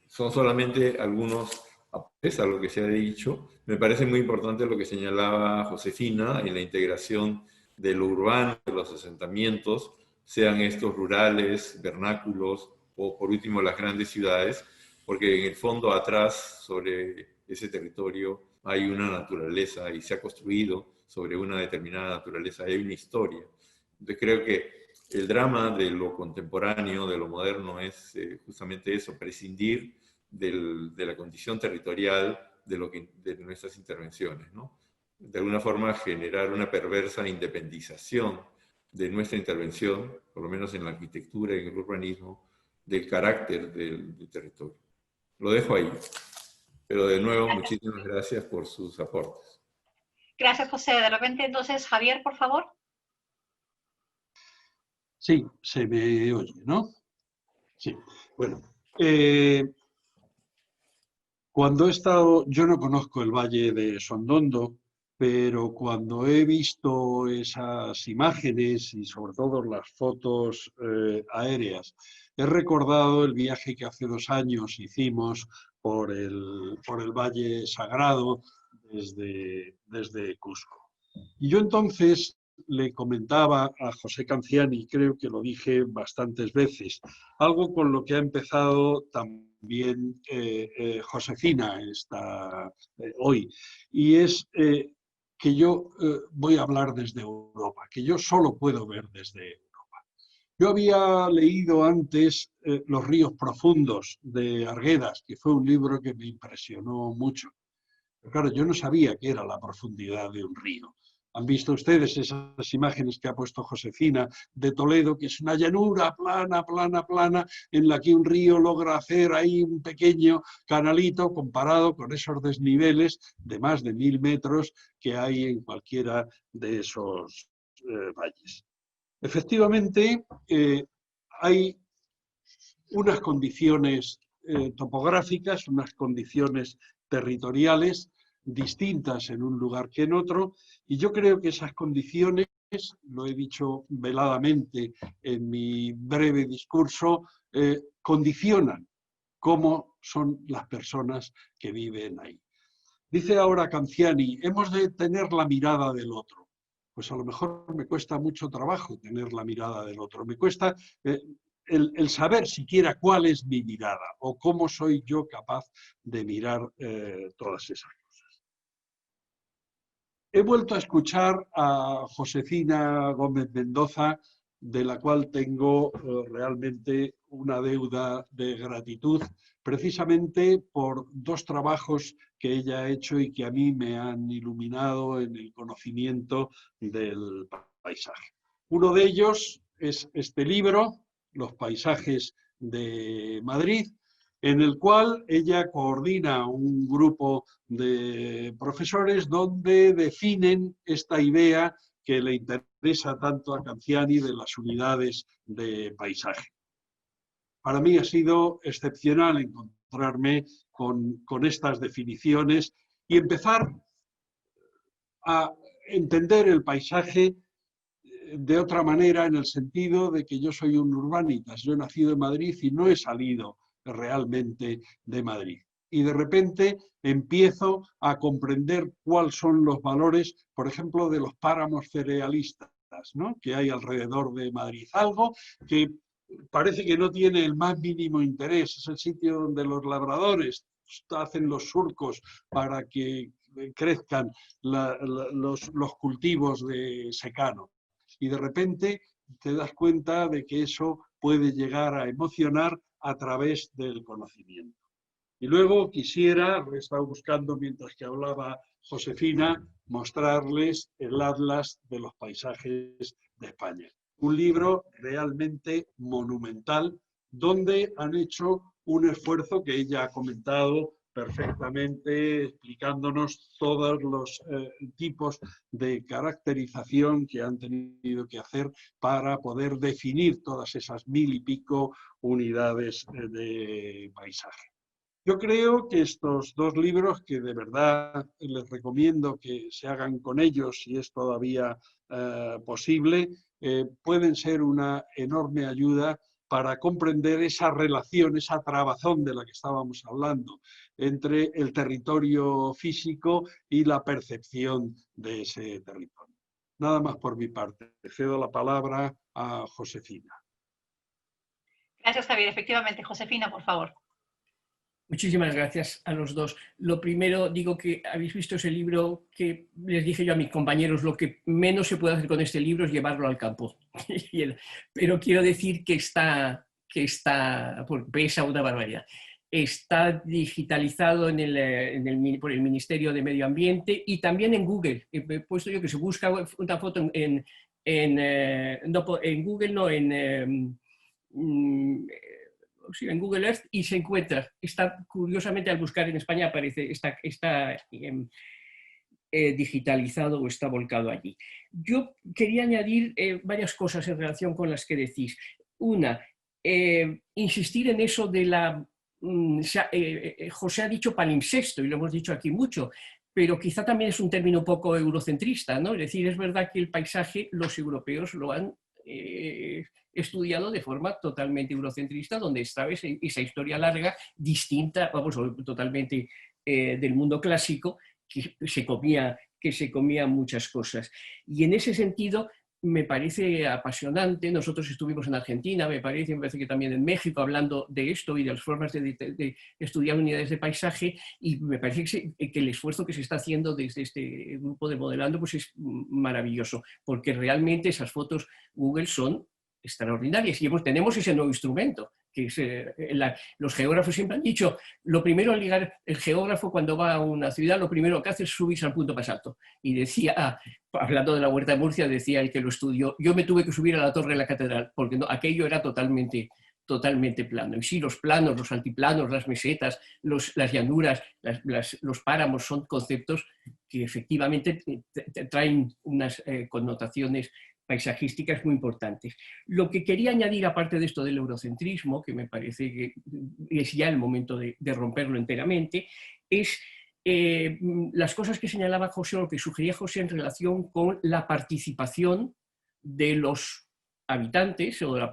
Son solamente algunos aportes a lo que se ha dicho. Me parece muy importante lo que señalaba Josefina en la integración de lo urbano, de los asentamientos, sean estos rurales, vernáculos o por último las grandes ciudades, porque en el fondo atrás sobre ese territorio hay una naturaleza y se ha construido sobre una determinada naturaleza, hay una historia. Entonces creo que el drama de lo contemporáneo, de lo moderno, es justamente eso, prescindir de la condición territorial de nuestras intervenciones, ¿no? De alguna forma generar una perversa independización de nuestra intervención, por lo menos en la arquitectura y en el urbanismo, del carácter del territorio. Lo dejo ahí. Pero de nuevo, muchísimas gracias por sus aportes. Gracias, José. De repente, entonces, Javier, por favor. Sí, se me oye, ¿no? Sí. Bueno, cuando he estado, yo no conozco el Valle de Sondondo, pero cuando he visto esas imágenes y sobre todo las fotos aéreas, he recordado el viaje que hace 2 años hicimos por el Valle Sagrado desde Cusco. Y yo entonces le comentaba a José Canciani, creo que lo dije bastantes veces, algo con lo que ha empezado también Josefina hoy, y es que yo voy a hablar desde Europa, que yo solo puedo ver desde Europa. Yo había leído antes Los ríos profundos de Arguedas, que fue un libro que me impresionó mucho. Pero claro, yo no sabía qué era la profundidad de un río. Han visto ustedes esas imágenes que ha puesto Josefina de Toledo, que es una llanura plana, plana, plana, en la que un río logra hacer ahí un pequeño canalito comparado con esos desniveles de más de 1000 metros que hay en cualquiera de esos valles. Efectivamente, hay unas condiciones topográficas, unas condiciones territoriales distintas en un lugar que en otro, y yo creo que esas condiciones, lo he dicho veladamente en mi breve discurso, condicionan cómo son las personas que viven ahí. Dice ahora Canciani, hemos de tener la mirada del otro. Pues a lo mejor me cuesta mucho trabajo tener la mirada del otro, me cuesta el saber siquiera cuál es mi mirada o cómo soy yo capaz de mirar todas esas cosas. He vuelto a escuchar a Josefina Gómez Mendoza, de la cual tengo realmente una deuda de gratitud, precisamente por 2 trabajos que ella ha hecho y que a mí me han iluminado en el conocimiento del paisaje. Uno de ellos es este libro, Los paisajes de Madrid, en el cual ella coordina un grupo de profesores donde definen esta idea que le interesa tanto a Canciani de las unidades de paisaje. Para mí ha sido excepcional encontrarme con estas definiciones y empezar a entender el paisaje de otra manera, en el sentido de que yo soy un urbanitas, yo he nacido en Madrid y no he salido realmente de Madrid. Y de repente empiezo a comprender cuáles son los valores, por ejemplo, de los páramos cerealistas, ¿no?, que hay alrededor de Madrid. Algo que parece que no tiene el más mínimo interés, es el sitio donde los labradores hacen los surcos para que crezcan los cultivos de secano. Y de repente te das cuenta de que eso puede llegar a emocionar a través del conocimiento. Y luego quisiera, lo he estado buscando mientras que hablaba Josefina, mostrarles el Atlas de los Paisajes de España. Un libro realmente monumental, donde han hecho un esfuerzo que ella ha comentado perfectamente, explicándonos todos los tipos de caracterización que han tenido que hacer para poder definir todas esas 1000 y pico unidades de paisaje. Yo creo que estos 2 libros, que de verdad les recomiendo que se hagan con ellos si es todavía posible, pueden ser una enorme ayuda para comprender esa relación, esa trabazón de la que estábamos hablando, entre el territorio físico y la percepción de ese territorio. Nada más por mi parte. Le cedo la palabra a Josefina. Gracias, Javier. Efectivamente, Josefina, por favor. Muchísimas gracias a los dos. Lo primero, digo que habéis visto ese libro que les dije yo a mis compañeros, lo que menos se puede hacer con este libro es llevarlo al campo. Pero quiero decir que pesa una barbaridad. está digitalizado por el Ministerio de Medio Ambiente y también en Google. He puesto yo que se busca una foto en Google, no, sí, en Google Earth y se encuentra. Curiosamente, al buscar en España aparece, está digitalizado o está volcado allí. Yo quería añadir varias cosas en relación con las que decís. Una, insistir en eso de la... José ha dicho palimpsesto y lo hemos dicho aquí mucho, pero quizá también es un término un poco eurocentrista, ¿no? Es decir, es verdad que el paisaje los europeos lo han estudiado de forma totalmente eurocentrista, donde está esa historia larga, distinta, vamos, totalmente del mundo clásico, que se comía muchas cosas. Y en ese sentido me parece apasionante. Nosotros estuvimos en Argentina, me parece que también en México, hablando de esto y de las formas de estudiar unidades de paisaje, y me parece que el esfuerzo que se está haciendo desde este grupo de Modelando pues es maravilloso, porque realmente esas fotos Google son extraordinarias y tenemos ese nuevo instrumento, que es, los geógrafos siempre han dicho, lo primero al llegar, el geógrafo cuando va a una ciudad, lo primero que hace es subirse al punto más alto. Y decía, hablando de la Huerta de Murcia, decía el que lo estudió, yo me tuve que subir a la torre de la catedral, porque no, aquello era totalmente plano. Y sí, los planos, los altiplanos, las mesetas, las llanuras, los páramos son conceptos que efectivamente traen unas connotaciones paisajísticas muy importantes. Lo que quería añadir, aparte de esto del eurocentrismo, que me parece que es ya el momento de romperlo enteramente, es las cosas que señalaba José, o que sugería José en relación con la participación de los habitantes, o de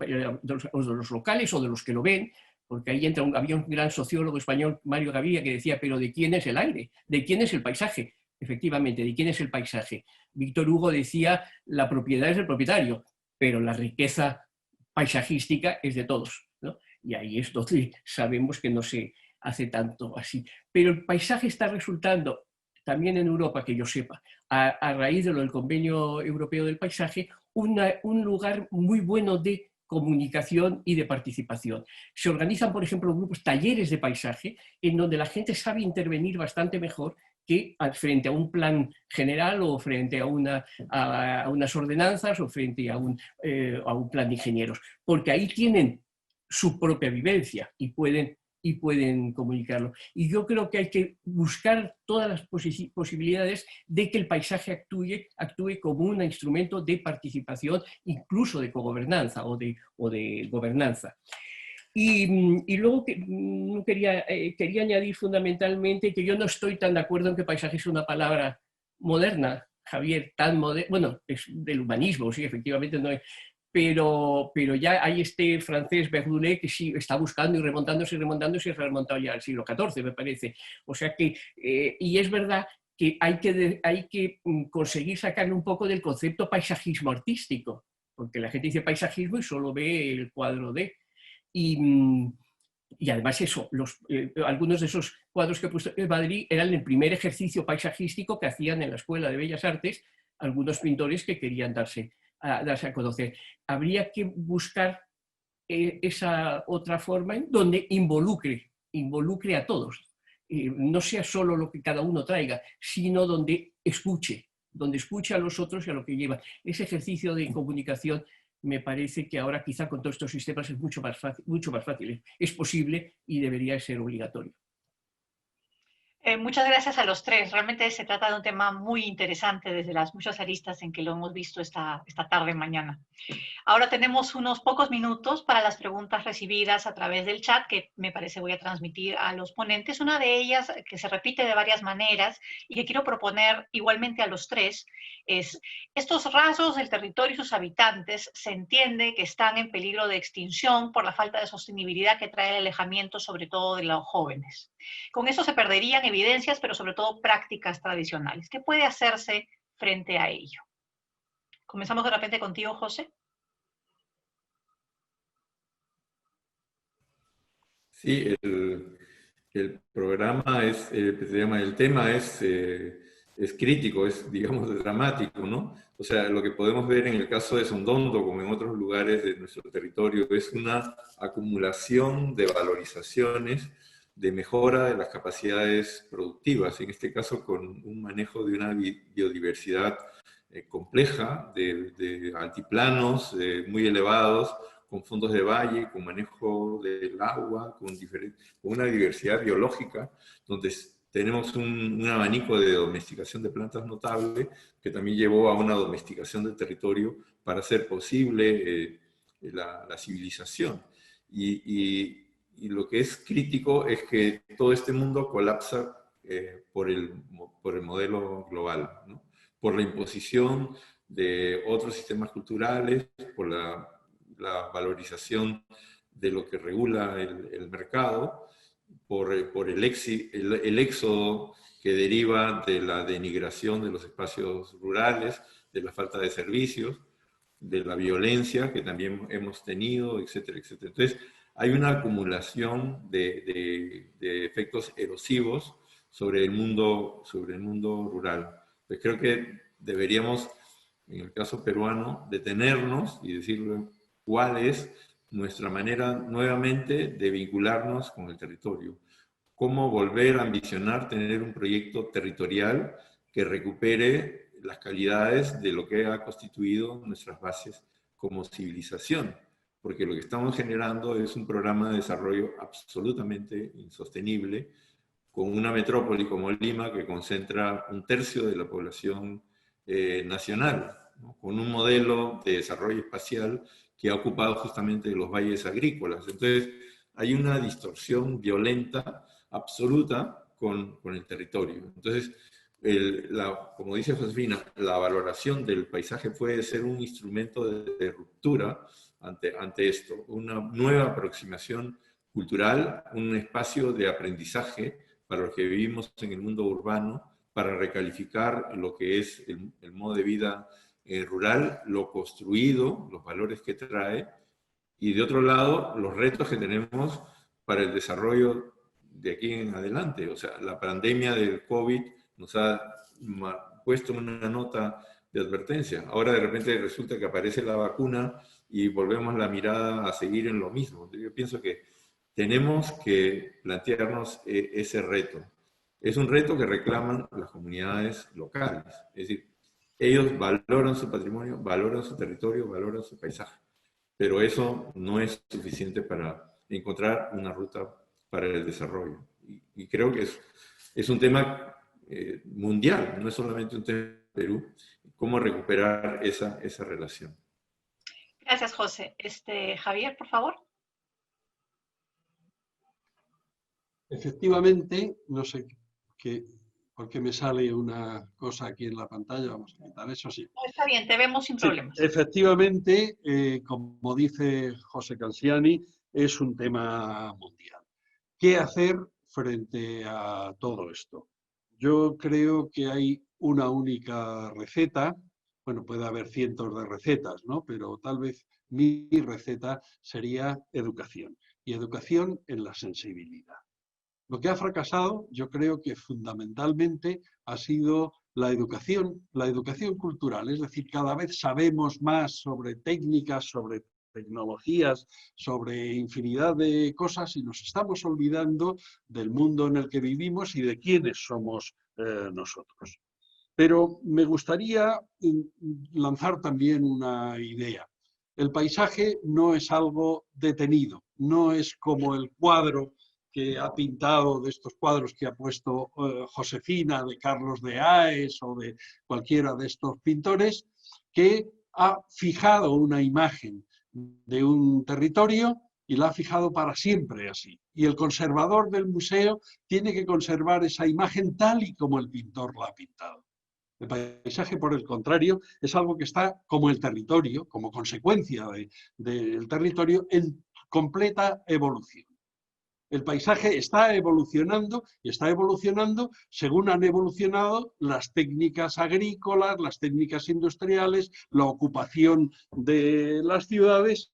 los locales, o de los que lo ven, porque ahí había un gran sociólogo español, Mario Gaviria, que decía, pero ¿de quién es el aire? ¿De quién es el paisaje? Efectivamente, ¿de quién es el paisaje? Víctor Hugo decía, la propiedad es del propietario, pero la riqueza paisajística es de todos, ¿no? Y ahí es donde sabemos que no se hace tanto así. Pero el paisaje está resultando, también en Europa, que yo sepa, a raíz de lo del Convenio Europeo del Paisaje, un lugar muy bueno de comunicación y de participación. Se organizan, por ejemplo, grupos, talleres de paisaje, en donde la gente sabe intervenir bastante mejor que frente a un plan general o frente a unas ordenanzas o frente a un plan de ingenieros, porque ahí tienen su propia vivencia y pueden comunicarlo. Y yo creo que hay que buscar todas las posibilidades de que el paisaje actúe como un instrumento de participación, incluso de cogobernanza o de gobernanza. Y luego quería añadir fundamentalmente que yo no estoy tan de acuerdo en que paisaje es una palabra moderna, Javier, tan moderna, bueno, es del humanismo, sí, efectivamente no es, pero ya hay este francés Bernoulli que sí está buscando y remontándose y se ha remontado ya al siglo XIV, me parece. O sea que, y es verdad que hay que conseguir sacarle un poco del concepto paisajismo artístico, porque la gente dice paisajismo y solo ve el cuadro de... Y además eso, algunos de esos cuadros que he puesto en Madrid eran el primer ejercicio paisajístico que hacían en la Escuela de Bellas Artes algunos pintores que querían darse a conocer. Habría que buscar esa otra forma en donde involucre a todos. No sea solo lo que cada uno traiga, sino donde escuche a los otros y a lo que lleva. Ese ejercicio de comunicación me parece que ahora quizá con todos estos sistemas es mucho más fácil. Es posible y debería ser obligatorio. Muchas gracias a los tres. Realmente se trata de un tema muy interesante desde las muchas aristas en que lo hemos visto esta tarde, mañana. Ahora tenemos unos pocos minutos para las preguntas recibidas a través del chat, que me parece voy a transmitir a los ponentes. Una de ellas, que se repite de varias maneras y que quiero proponer igualmente a los tres, es: estos rasgos del territorio y sus habitantes se entiende que están en peligro de extinción por la falta de sostenibilidad que trae el alejamiento, sobre todo de los jóvenes. Con eso se perderían evidencias, pero sobre todo prácticas tradicionales. ¿Qué puede hacerse frente a ello? Comenzamos de repente contigo, José. Sí, el programa el tema es crítico, es, digamos, dramático, ¿no? O sea, lo que podemos ver en el caso de Sondondo, como en otros lugares de nuestro territorio, es una acumulación de valorizaciones de mejora de las capacidades productivas, en este caso con un manejo de una biodiversidad compleja, de altiplanos muy elevados, con fondos de valle, con manejo del agua, con una diversidad biológica, donde tenemos un abanico de domesticación de plantas notable, que también llevó a una domesticación del territorio para hacer posible la civilización. Y lo que es crítico es que todo este mundo colapsa por el modelo global, ¿no? Por la imposición de otros sistemas culturales, por la valorización de lo que regula el mercado, por el éxodo que deriva de la denigración de los espacios rurales, de la falta de servicios, de la violencia que también hemos tenido, etcétera, etcétera. Entonces, hay una acumulación de efectos erosivos sobre el mundo rural. Pues creo que deberíamos, en el caso peruano, detenernos y decirle cuál es nuestra manera nuevamente de vincularnos con el territorio. Cómo volver a ambicionar tener un proyecto territorial que recupere las calidades de lo que ha constituido nuestras bases como civilización. Porque lo que estamos generando es un programa de desarrollo absolutamente insostenible, con una metrópoli como Lima que concentra 1/3 de la población nacional, ¿no? Con un modelo de desarrollo espacial que ha ocupado justamente los valles agrícolas. Entonces, hay una distorsión violenta absoluta con el territorio. Entonces, como dice Josefina, la valoración del paisaje puede ser un instrumento de ruptura ante esto, una nueva aproximación cultural, un espacio de aprendizaje para los que vivimos en el mundo urbano, para recalificar lo que es el modo de vida rural, lo construido, los valores que trae, y de otro lado, los retos que tenemos para el desarrollo de aquí en adelante. O sea, la pandemia del COVID nos ha puesto una nota de advertencia. Ahora de repente resulta que aparece la vacuna y volvemos la mirada a seguir en lo mismo. Yo pienso que tenemos que plantearnos ese reto. Es un reto que reclaman las comunidades locales. Es decir, ellos valoran su patrimonio, valoran su territorio, valoran su paisaje. Pero eso no es suficiente para encontrar una ruta para el desarrollo. Y creo que es un tema mundial, no es solamente un tema de Perú, cómo recuperar esa relación. Gracias, José. Javier, por favor. Efectivamente, no sé por qué me sale una cosa aquí en la pantalla, vamos a quitar eso, sí. Está bien, te vemos sin problemas. Sí, efectivamente, como dice José Cansiani, es un tema mundial. ¿Qué hacer frente a todo esto? Yo creo que hay una única receta, bueno, puede haber cientos de recetas, ¿no? Pero tal vez mi receta sería educación, y educación en la sensibilidad. Lo que ha fracasado, yo creo que fundamentalmente ha sido la educación cultural, es decir, cada vez sabemos más sobre técnicas, sobre tecnologías, sobre infinidad de cosas y nos estamos olvidando del mundo en el que vivimos y de quiénes somos nosotros. Pero me gustaría lanzar también una idea. El paisaje no es algo detenido, no es como el cuadro que ha pintado, de estos cuadros que ha puesto Josefina, de Carlos de Haes o de cualquiera de estos pintores, que ha fijado una imagen de un territorio y la ha fijado para siempre así. Y el conservador del museo tiene que conservar esa imagen tal y como el pintor la ha pintado. El paisaje, por el contrario, es algo que está como el territorio, como consecuencia del territorio, en completa evolución. El paisaje está evolucionando y está evolucionando según han evolucionado las técnicas agrícolas, las técnicas industriales, la ocupación de las ciudades,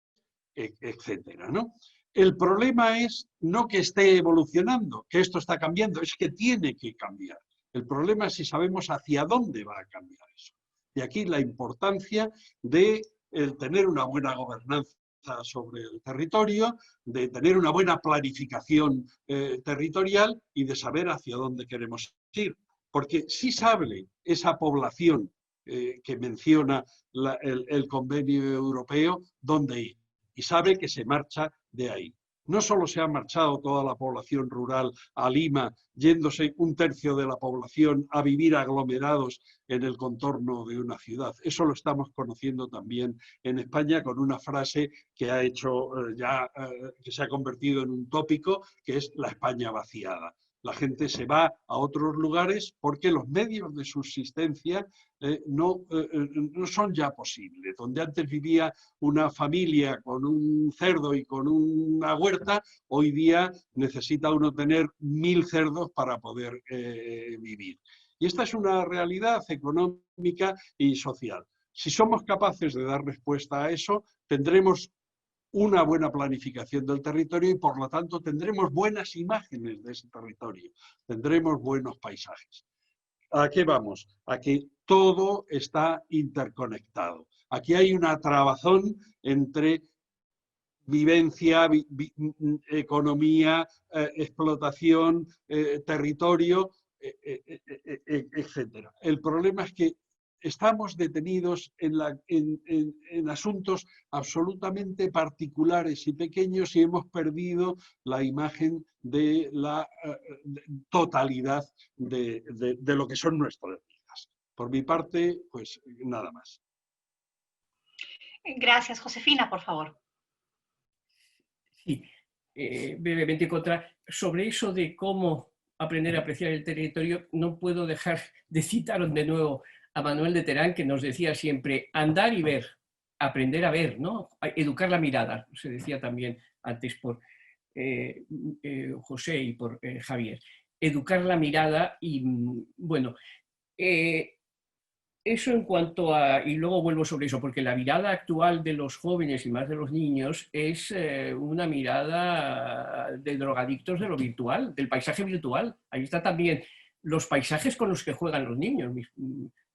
etcétera, ¿no? El problema es no que esté evolucionando, que esto está cambiando, es que tiene que cambiar. El problema es si sabemos hacia dónde va a cambiar eso. Y aquí la importancia de tener una buena gobernanza sobre el territorio, de tener una buena planificación territorial y de saber hacia dónde queremos ir. Porque sí sabe esa población que menciona el convenio europeo dónde ir y sabe que se marcha de ahí. No solo se ha marchado toda la población rural a Lima, yéndose un tercio de la población a vivir aglomerados en el contorno de una ciudad. Eso lo estamos conociendo también en España con una frase que ha hecho que se ha convertido en un tópico, que es la España vaciada. La gente se va a otros lugares porque los medios de subsistencia no son ya posibles. Donde antes vivía una familia con un cerdo y con una huerta, hoy día necesita uno tener 1000 cerdos para poder vivir. Y esta es una realidad económica y social. Si somos capaces de dar respuesta a eso, tendremos una buena planificación del territorio y, por lo tanto, tendremos buenas imágenes de ese territorio, tendremos buenos paisajes. ¿A qué vamos? A que todo está interconectado. Aquí hay una trabazón entre vivencia, economía, explotación, territorio, etc. El problema es que estamos detenidos en asuntos absolutamente particulares y pequeños y hemos perdido la imagen de la totalidad de lo que son nuestras vidas. Por mi parte, pues nada más. Gracias. Josefina, por favor. Sí, brevemente sobre eso de cómo aprender a apreciar el territorio, no puedo dejar de citar de nuevo a Manuel de Terán, que nos decía siempre andar y ver, aprender a ver, ¿no? Educar la mirada, se decía también antes por José y por Javier. Educar la mirada y, bueno, eso en cuanto a, y luego vuelvo sobre eso, porque la mirada actual de los jóvenes y más de los niños es una mirada de drogadictos de lo virtual, del paisaje virtual. Ahí está también los paisajes con los que juegan los niños. Mis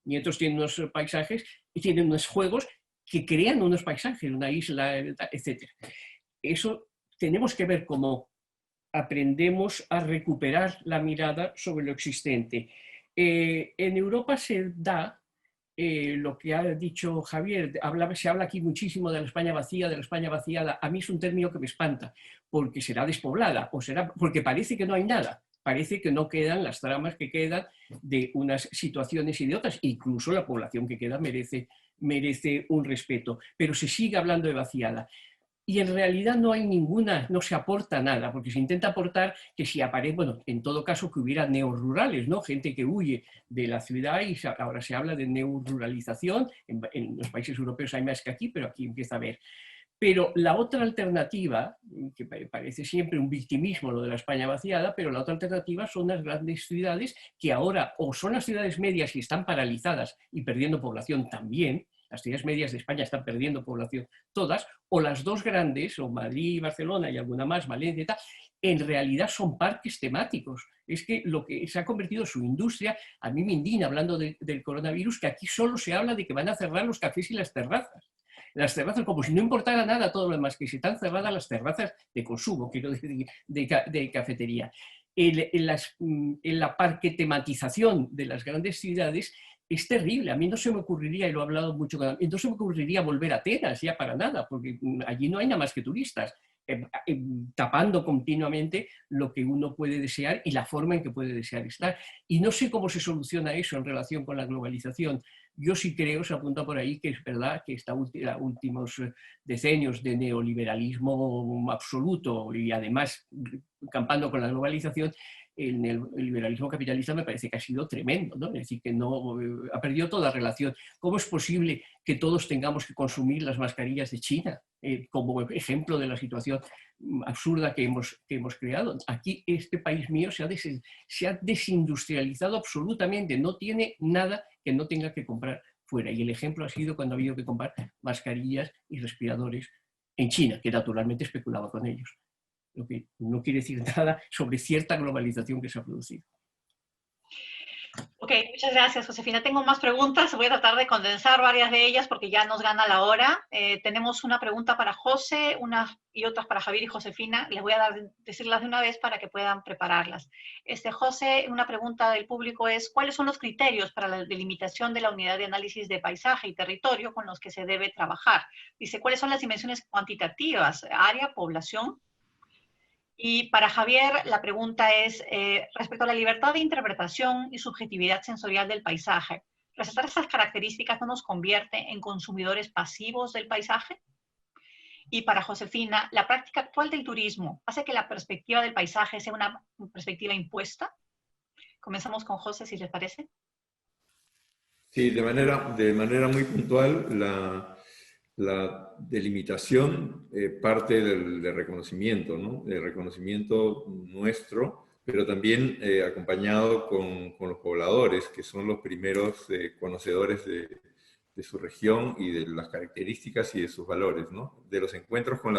nietos tienen unos paisajes y tienen unos juegos que crean unos paisajes, una isla, etc. Eso tenemos que ver cómo aprendemos a recuperar la mirada sobre lo existente. En Europa se da lo que ha dicho Javier, se habla aquí muchísimo de la España vacía, de la España vaciada. A mí es un término que me espanta, porque será despoblada, o será porque parece que no hay nada, parece que no quedan las tramas que quedan de unas situaciones y de otras, incluso la población que queda merece un respeto, pero se sigue hablando de vaciada. Y en realidad no hay ninguna, no se aporta nada, porque se intenta aportar que si aparece, bueno, en todo caso que hubiera neorurales, ¿no? Gente que huye de la ciudad y ahora se habla de neoruralización, en los países europeos hay más que aquí, pero aquí empieza a haber. Pero la otra alternativa, que parece siempre un victimismo lo de la España vaciada, pero la otra alternativa son las grandes ciudades que ahora o son las ciudades medias y están paralizadas y perdiendo población también. Las ciudades medias de España están perdiendo población todas, o las dos grandes, o Madrid, Barcelona y alguna más, Valencia y tal, en realidad son parques temáticos. Es que lo que se ha convertido su industria, a mí me indigna hablando del coronavirus, que aquí solo se habla de que van a cerrar los cafés y las terrazas. Las terrazas, como si no importara nada todo lo demás, que si están cerradas las terrazas de consumo, quiero decir, de cafetería. En la parquetematización de las grandes ciudades es terrible. A mí no se me ocurriría, y lo he hablado mucho con él, no se me ocurriría volver a Atenas ya para nada, porque allí no hay nada más que turistas, tapando continuamente lo que uno puede desear y la forma en que puede desear estar. Y no sé cómo se soluciona eso en relación con la globalización. Yo sí creo, se apunta por ahí, que es verdad que estos últimos decenios de neoliberalismo absoluto y además campando con la globalización, el liberalismo capitalista me parece que ha sido tremendo, ¿no? Es decir, que no, ha perdido toda relación. ¿Cómo es posible que todos tengamos que consumir las mascarillas de China como ejemplo de la situación absurda que hemos creado? Aquí este país mío se ha desindustrializado absolutamente, no tiene nada que no tenga que comprar fuera. Y el ejemplo ha sido cuando ha habido que comprar mascarillas y respiradores en China, que naturalmente especulaba con ellos. Lo que no quiere decir nada sobre cierta globalización que se ha producido. Ok, muchas gracias, Josefina. Tengo más preguntas. Voy a tratar de condensar varias de ellas porque ya nos gana la hora. Tenemos una pregunta para José, una y otras para Javier y Josefina. Les voy a decirlas de una vez para que puedan prepararlas. José, una pregunta del público es, ¿cuáles son los criterios para la delimitación de la unidad de análisis de paisaje y territorio con los que se debe trabajar? Dice, ¿cuáles son las dimensiones cuantitativas? ¿Área, población? Y para Javier, la pregunta es, respecto a la libertad de interpretación y subjetividad sensorial del paisaje, ¿resaltar esas características no nos convierte en consumidores pasivos del paisaje? Y para Josefina, ¿la práctica actual del turismo hace que la perspectiva del paisaje sea una perspectiva impuesta? Comenzamos con José, si les parece. Sí, de manera muy puntual, la delimitación parte del reconocimiento, ¿no? El reconocimiento nuestro, pero también acompañado con los pobladores, que son los primeros conocedores de su región y de las características y de sus valores, ¿no? De los encuentros con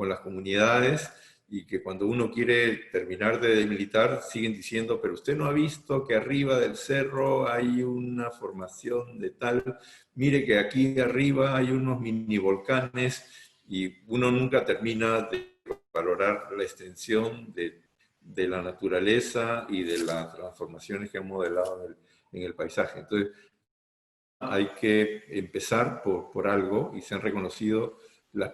las comunidades, y que cuando uno quiere terminar de delimitar, siguen diciendo, pero usted no ha visto que arriba del cerro hay una formación de tal, mire que aquí arriba hay unos mini volcanes, y uno nunca termina de valorar la extensión de la naturaleza y de las transformaciones que han modelado en el paisaje. Entonces, hay que empezar por algo, y se han reconocido los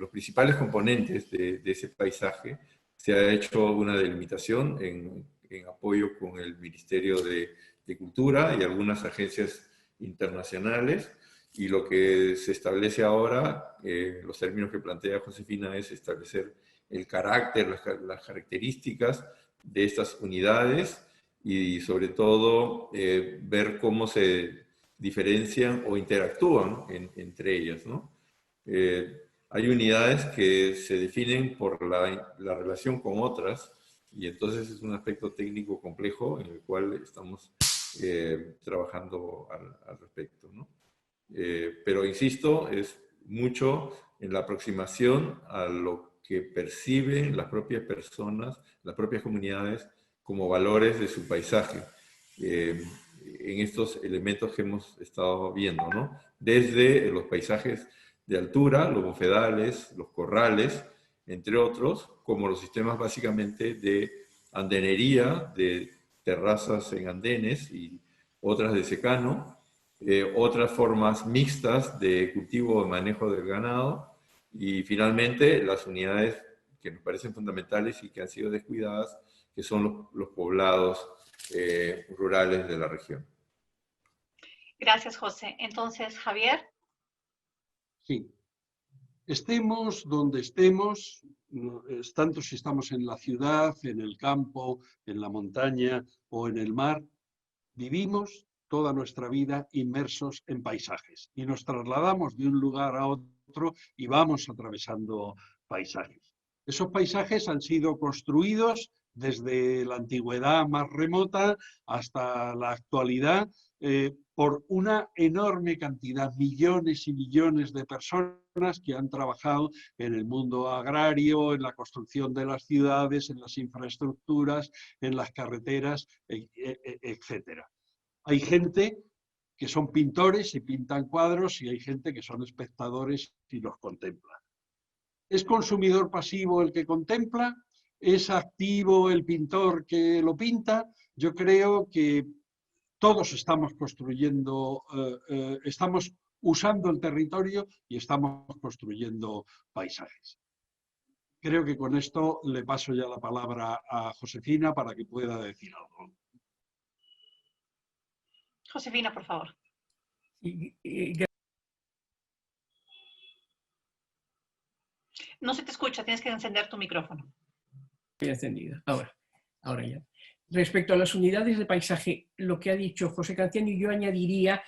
principales componentes de ese paisaje. Se ha hecho una delimitación en apoyo con el Ministerio de Cultura y algunas agencias internacionales, y lo que se establece ahora, los términos que plantea Josefina, es establecer el carácter, las características de estas unidades, y sobre todo ver cómo se diferencian o interactúan entre ellas, ¿no? Hay unidades que se definen por la relación con otras, y entonces es un aspecto técnico complejo en el cual estamos trabajando al respecto, ¿no? Pero insisto, es mucho en la aproximación a lo que perciben las propias personas, las propias comunidades, como valores de su paisaje, en estos elementos que hemos estado viendo, ¿no? Desde los paisajes de altura, los bofedales, los corrales, entre otros, como los sistemas básicamente de andenería, de terrazas en andenes y otras de secano, otras formas mixtas de cultivo o manejo del ganado, y finalmente las unidades que nos parecen fundamentales y que han sido descuidadas, que son los poblados rurales de la región. Gracias, José. Entonces, Javier. Sí. Estemos donde estemos, tanto si estamos en la ciudad, en el campo, en la montaña o en el mar, vivimos toda nuestra vida inmersos en paisajes y nos trasladamos de un lugar a otro y vamos atravesando paisajes. Esos paisajes han sido construidos desde la antigüedad más remota hasta la actualidad por una enorme cantidad, millones y millones de personas que han trabajado en el mundo agrario, en la construcción de las ciudades, en las infraestructuras, en las carreteras, etcétera. Hay gente que son pintores y pintan cuadros, y hay gente que son espectadores y los contempla. ¿Es consumidor pasivo el que contempla? ¿Es activo el pintor que lo pinta? Yo creo que todos estamos construyendo, estamos usando el territorio y estamos construyendo paisajes. Creo que con esto le paso ya la palabra a Josefina para que pueda decir algo. Josefina, por favor. No se te escucha, tienes que encender tu micrófono. Encendido. Ahora ya. Respecto a las unidades de paisaje, lo que ha dicho José Canciano, yo añadiría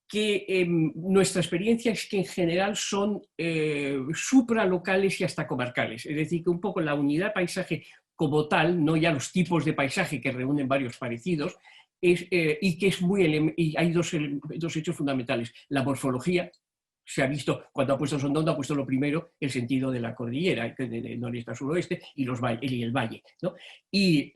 que nuestra experiencia es que en general son supralocales y hasta comarcales. Es decir, que un poco la unidad de paisaje como tal, no ya los tipos de paisaje que reúnen varios parecidos, y que es y hay dos hechos fundamentales. La morfología. Se ha visto, cuando ha puesto Sondón, ha puesto lo primero, el sentido de la cordillera, de noreste a suroeste, y el valle, ¿no? Y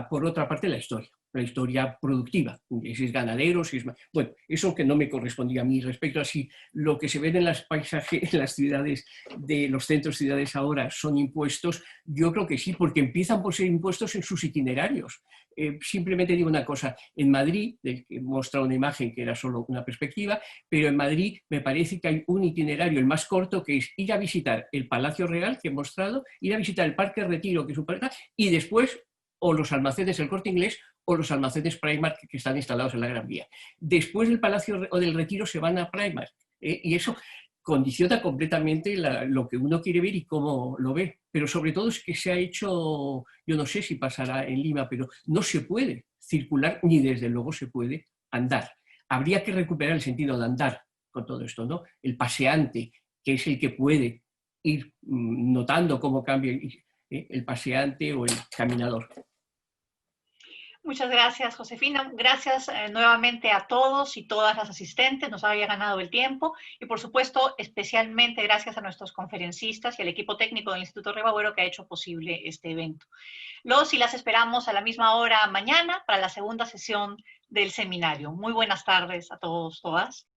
por otra parte, la historia. la historia productiva, si es ganadero, si es... Bueno, eso que no me correspondía a mí respecto a si lo que se ve en los paisajes, en las ciudades, de los centros ciudades ahora son impuestos, yo creo que sí, porque empiezan por ser impuestos en sus itinerarios. Simplemente digo una cosa, en Madrid, del que he mostrado una imagen que era solo una perspectiva, pero en Madrid me parece que hay un itinerario, el más corto, que es ir a visitar el Palacio Real, que he mostrado, ir a visitar el Parque Retiro, que es un parque, y después o los almacenes del Corte Inglés o los almacenes Primark que están instalados en la Gran Vía. Después del Palacio o del Retiro se van a Primark, y eso condiciona completamente lo que uno quiere ver y cómo lo ve. Pero sobre todo es que se ha hecho, yo no sé si pasará en Lima, pero no se puede circular ni desde luego se puede andar. Habría que recuperar el sentido de andar con todo esto, ¿no? El paseante, que es el que puede ir notando cómo cambia el paseante o el caminador. Muchas gracias, Josefina. Gracias nuevamente a todos y todas las asistentes. Nos había ganado el tiempo. Y, por supuesto, especialmente gracias a nuestros conferencistas y al equipo técnico del Instituto Ribabuero que ha hecho posible este evento. Los y las esperamos a la misma hora mañana para la segunda sesión del seminario. Muy buenas tardes a todos, todas.